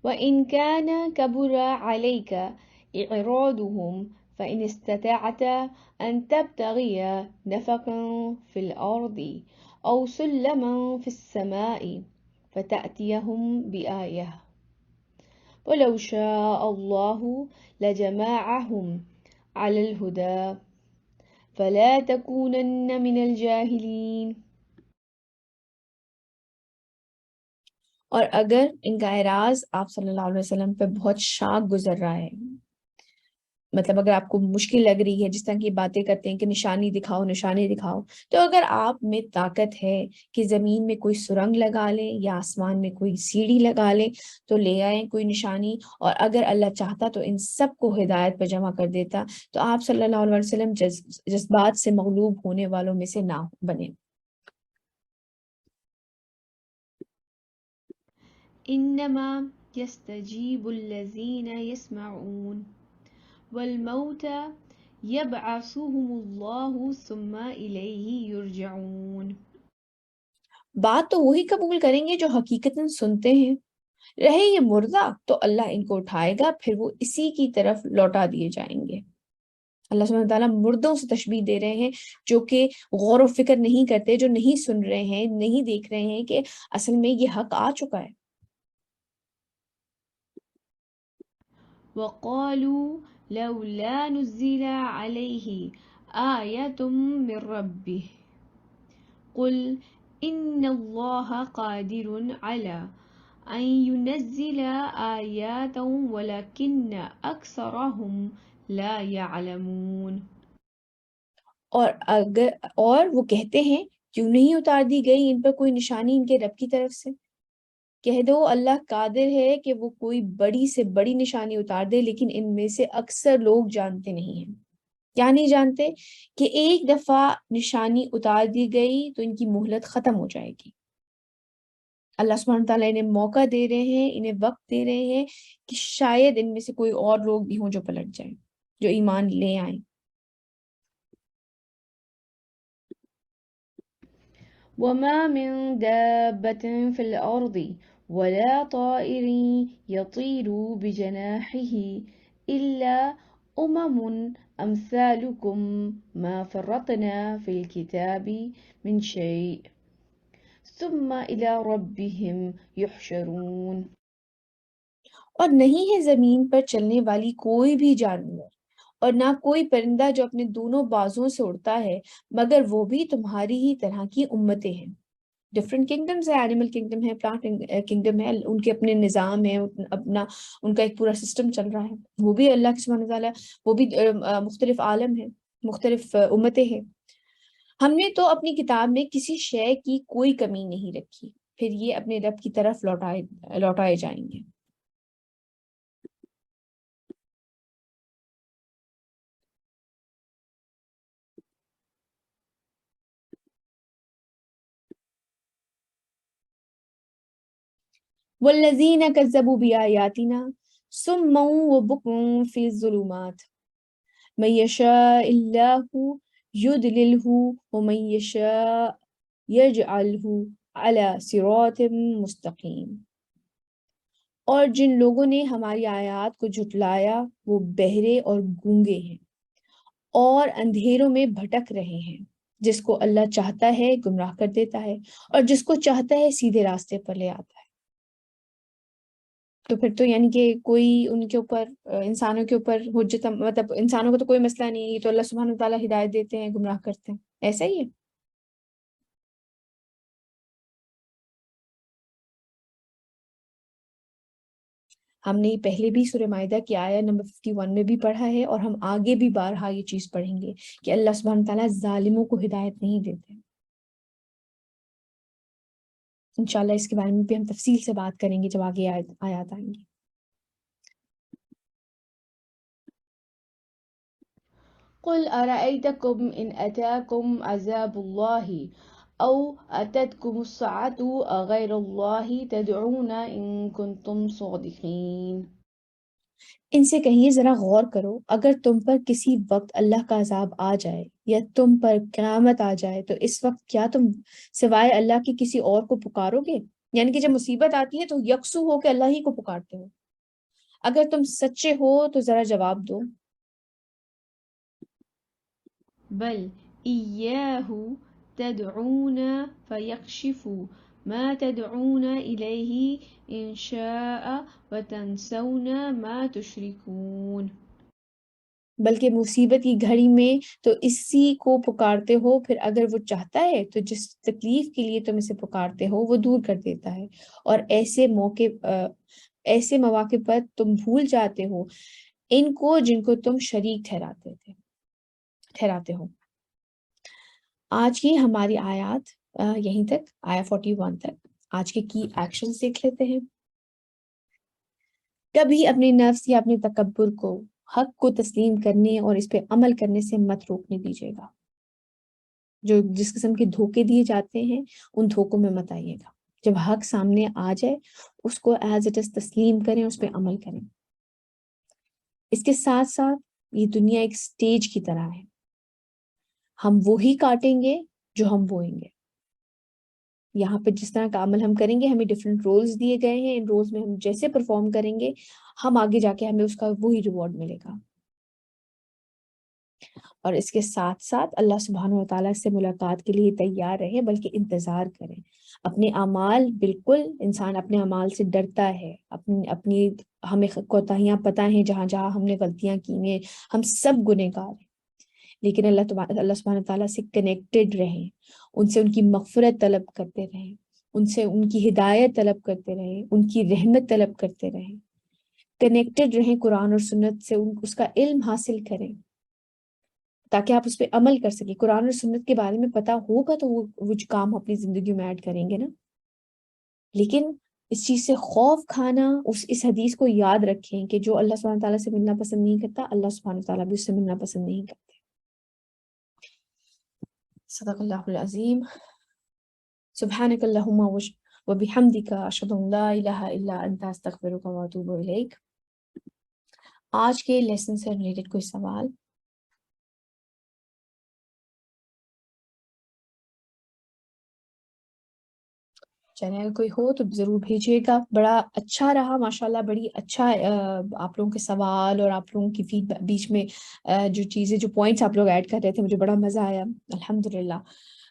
وَإِن كَانَ كَبُرَ عَلَيْكَ إِعْرَاضُهُمْ فَإِنِ اسْتَطَعْتَ أَن تَبْتَغِيَ نَفَقًا فِي الْأَرْضِ أَوْ سُلَّمًا فِي السَّمَاءِ فَتَأْتِيَهُم بِآيَةٍ وَلَوْ شَاءَ اللَّهُ لَجَمَعَهُمْ عَلَى الْهُدَى فَلَا تَكُونَنَّ مِنَ الْجَاهِلِينَ. اور اگر ان کا اعراض آپ صلی اللہ علیہ وسلم پہ بہت شاق گزر رہا ہے، مطلب اگر آپ کو مشکل لگ رہی ہے، جس طرح کی باتیں کرتے ہیں کہ نشانی دکھاؤ نشانی دکھاؤ، تو اگر آپ میں طاقت ہے کہ زمین میں کوئی سرنگ لگا لیں یا آسمان میں کوئی سیڑھی لگا لیں تو لے آئیں کوئی نشانی. اور اگر اللہ چاہتا تو ان سب کو ہدایت پہ جمع کر دیتا. تو آپ صلی اللہ علیہ وسلم جذبات سے مغلوب ہونے والوں میں سے نہ بنے. إنما يستجيب الذين يسمعون والموتى يبعثهم الله ثم إليه يرجعون. بات تو وہی قبول کریں گے جو حقیقتاً سنتے ہیں. رہے یہ مردہ تو اللہ ان کو اٹھائے گا، پھر وہ اسی کی طرف لوٹا دیے جائیں گے. اللہ سبحانہ تعالیٰ مردوں سے تشبیہ دے رہے ہیں جو کہ غور و فکر نہیں کرتے، جو نہیں سن رہے ہیں، نہیں دیکھ رہے ہیں کہ اصل میں یہ حق آ چکا ہے. وقالوا لولا نزل عليه آية من ربه قل إن الله قادر على أن ينزل آيات ولكن أكثرهم لا يعلمون. اور وہ کہتے ہیں کیوں نہیں اتار دی گئی ان پر کوئی نشانی ان کے رب کی طرف سے؟ کہہ دو اللہ قادر ہے کہ وہ کوئی بڑی سے بڑی نشانی اتار دے، لیکن ان میں سے اکثر لوگ جانتے نہیں ہیں. کیا نہیں جانتے؟ کہ ایک دفعہ نشانی اتار دی گئی تو ان کی مہلت ختم ہو جائے گی. اللہ سبحانہ تعالیٰ انہیں موقع دے رہے ہیں، انہیں وقت دے رہے ہیں کہ شاید ان میں سے کوئی اور لوگ بھی ہوں جو پلٹ جائیں، جو ایمان لے آئیں. وما من دابة في الأرض ولا طائر يطير بجناحه إلا أمم أمثالكم ما فرطنا في الكتاب من شيء ثم إلى ربهم يحشرون. اور نہیں ہے زمین پر چلنے والی کوئی بھی جانور اور نہ کوئی پرندہ جو اپنے دونوں بازوں سے اڑتا ہے، مگر وہ بھی تمہاری ہی طرح کی امتیں ہیں. ڈفرینٹ کنگڈمز ہے، اینیمل کنگڈم ہے، پلانٹ کنگڈم ہے، ان کے اپنے نظام ہے، اپنا ان کا ایک پورا سسٹم چل رہا ہے. وہ بھی اللہ کے سبحانہ تعالیٰ، وہ بھی مختلف عالم ہے، مختلف امتیں ہیں. ہم نے تو اپنی کتاب میں کسی شے کی کوئی کمی نہیں رکھی، پھر یہ اپنے رب کی طرف لوٹائے جائیں گے. والذین کذبوا بآیاتنا صم وبکم فی الظلمات من یشاء اللہ یضللہ ومن یشاء یجعلہ علی صراط مستقیم. اور جن لوگوں نے ہماری آیات کو جھٹلایا وہ بہرے اور گونگے ہیں اور اندھیروں میں بھٹک رہے ہیں. جس کو اللہ چاہتا ہے گمراہ کر دیتا ہے اور جس کو چاہتا ہے سیدھے راستے پر لے آتا ہے. تو پھر تو یعنی کہ کوئی ان کے اوپر انسانوں کے اوپر حجت، مطلب انسانوں کو تو کوئی مسئلہ نہیں ہے، یہ تو اللہ سبحانہ و تعالیٰ ہدایت دیتے ہیں، گمراہ کرتے ہیں، ایسا ہی ہے. ہم نے پہلے بھی سورہ مائدہ کی آیت نمبر 51 میں بھی پڑھا ہے، اور ہم آگے بھی بارہا یہ چیز پڑھیں گے کہ اللہ سبحانہ و تعالیٰ ظالموں کو ہدایت نہیں دیتے. انشاءاللہ اس کے بارے میں بھی ہم تفصیل سے بات کریں گے جب آگے آیات آئیں گی. قل أرأيتكم إن أتاكم عذاب الله أو أتتكم الساعة أغير الله تدعون إن كنتم صادقين. ان سے کہیے ذرا غور کرو، اگر تم پر کسی وقت اللہ کا عذاب آ جائے یا تم پر قیامت آ جائے تو اس وقت کیا تم سوائے اللہ کے کسی اور کو پکارو گے؟ یعنی کہ جب مصیبت آتی ہے تو یکسو ہو کے اللہ ہی کو پکارتے ہو. اگر تم سچے ہو تو ذرا جواب دو. بل إياه تدعون فيكشف ما تدعون إليه إن شاء وتنسون ما تشركون. بلکہ مصیبت کی گھڑی میں تو اسی کو پکارتے ہو، پھر اگر وہ چاہتا ہے تو جس تکلیف کے لیے تم اسے پکارتے ہو وہ دور کر دیتا ہے، اور ایسے مواقع پر تم بھول جاتے ہو ان کو جن کو تم شریک ٹھہراتے ہو. آج کی ہماری آیات یہیں تک، آیا 41 تک. آج کے کی ایکشنز دیکھ لیتے ہیں. کبھی اپنے نفس یا اپنے تکبر کو حق کو تسلیم کرنے اور اس پہ عمل کرنے سے مت روکنے دیجیے گا. جس قسم کے دھوکے دیے جاتے ہیں ان دھوکوں میں مت آئیے گا. جب حق سامنے آ جائے اس کو ایز اٹ از تسلیم کریں، اس پہ عمل کریں. اس کے ساتھ ساتھ یہ دنیا ایک سٹیج کی طرح ہے، ہم وہی کاٹیں گے جو ہم بوئیں گے. یہاں پہ جس طرح کا عمل ہم کریں گے ہمیں ڈفرینٹ رولز دیے گئے ہیں، ان رولز میں ہم جیسے پرفارم کریں گے ہم آگے جا کے ہمیں اس کا وہی ریوارڈ ملے گا. اور اس کے ساتھ ساتھ اللہ سبحانہ و تعالیٰ سے ملاقات کے لیے تیار رہیں، بلکہ انتظار کریں. اپنے اعمال، بالکل انسان اپنے اعمال سے ڈرتا ہے، اپنی ہمیں کوتاہیاں پتہ ہیں، جہاں جہاں ہم نے غلطیاں کی ہیں، ہم سب گنہگار ہیں، لیکن اللہ سبحانہ تعالیٰ سے کنیکٹڈ رہیں، ان سے ان کی مغفرت طلب کرتے رہیں، ان سے ان کی ہدایت طلب کرتے رہیں، ان کی رحمت طلب کرتے رہیں. کنیکٹڈ رہیں قرآن اور سنت سے، اس کا علم حاصل کریں تاکہ آپ اس پہ عمل کر سکیں. قرآن اور سنت کے بارے میں پتہ ہوگا تو وہ کام اپنی زندگی میں ایڈ کریں گے نا. لیکن اس چیز سے خوف کھانا، اس حدیث کو یاد رکھیں کہ جو اللہ سبحانہ تعالیٰ سے ملنا پسند نہیں کرتا، اللہ سبحانہ تعالیٰ بھی اس سے ملنا پسند نہیں کرتے. صدق اللہ العظیم. سبحانک اللہم وبحمدک، اشہد ان لا الہ الا انت، استغفرک واتوب الیک. آج کے لیسن سے ریلیٹڈ کوئی سوال؟ چلیں اگر کوئی ہو تو ضرور بھیجیے گا. بڑا اچھا رہا ماشاءاللہ، بڑی اچھا آپ لوگوں کے سوال اور آپ لوگوں کی فیڈ بیچ میں جو چیزیں، جو پوائنٹس آپ لوگ ایڈ کر رہے تھے، مجھے بڑا مزہ آیا. الحمدللہ،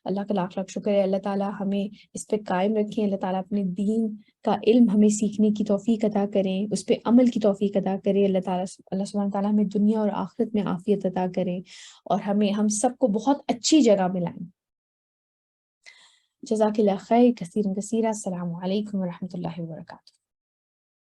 اللہ کا لاکھ لاکھ شکر ہے. اللہ تعالیٰ ہمیں اس پہ قائم رکھیں. اللہ تعالیٰ اپنے دین کا علم ہمیں سیکھنے کی توفیق عطا کریں، اس پہ عمل کی توفیق عطا کریں. اللہ سبحانہ تعالیٰ ہمیں دنیا اور آخرت میں عافیت عطا کریں، اور ہم سب کو بہت اچھی جگہ ملائیں. جزاک اللہ خیر کثیرا کثیرا. السلام علیکم ورحمۃ اللہ وبرکاتہ.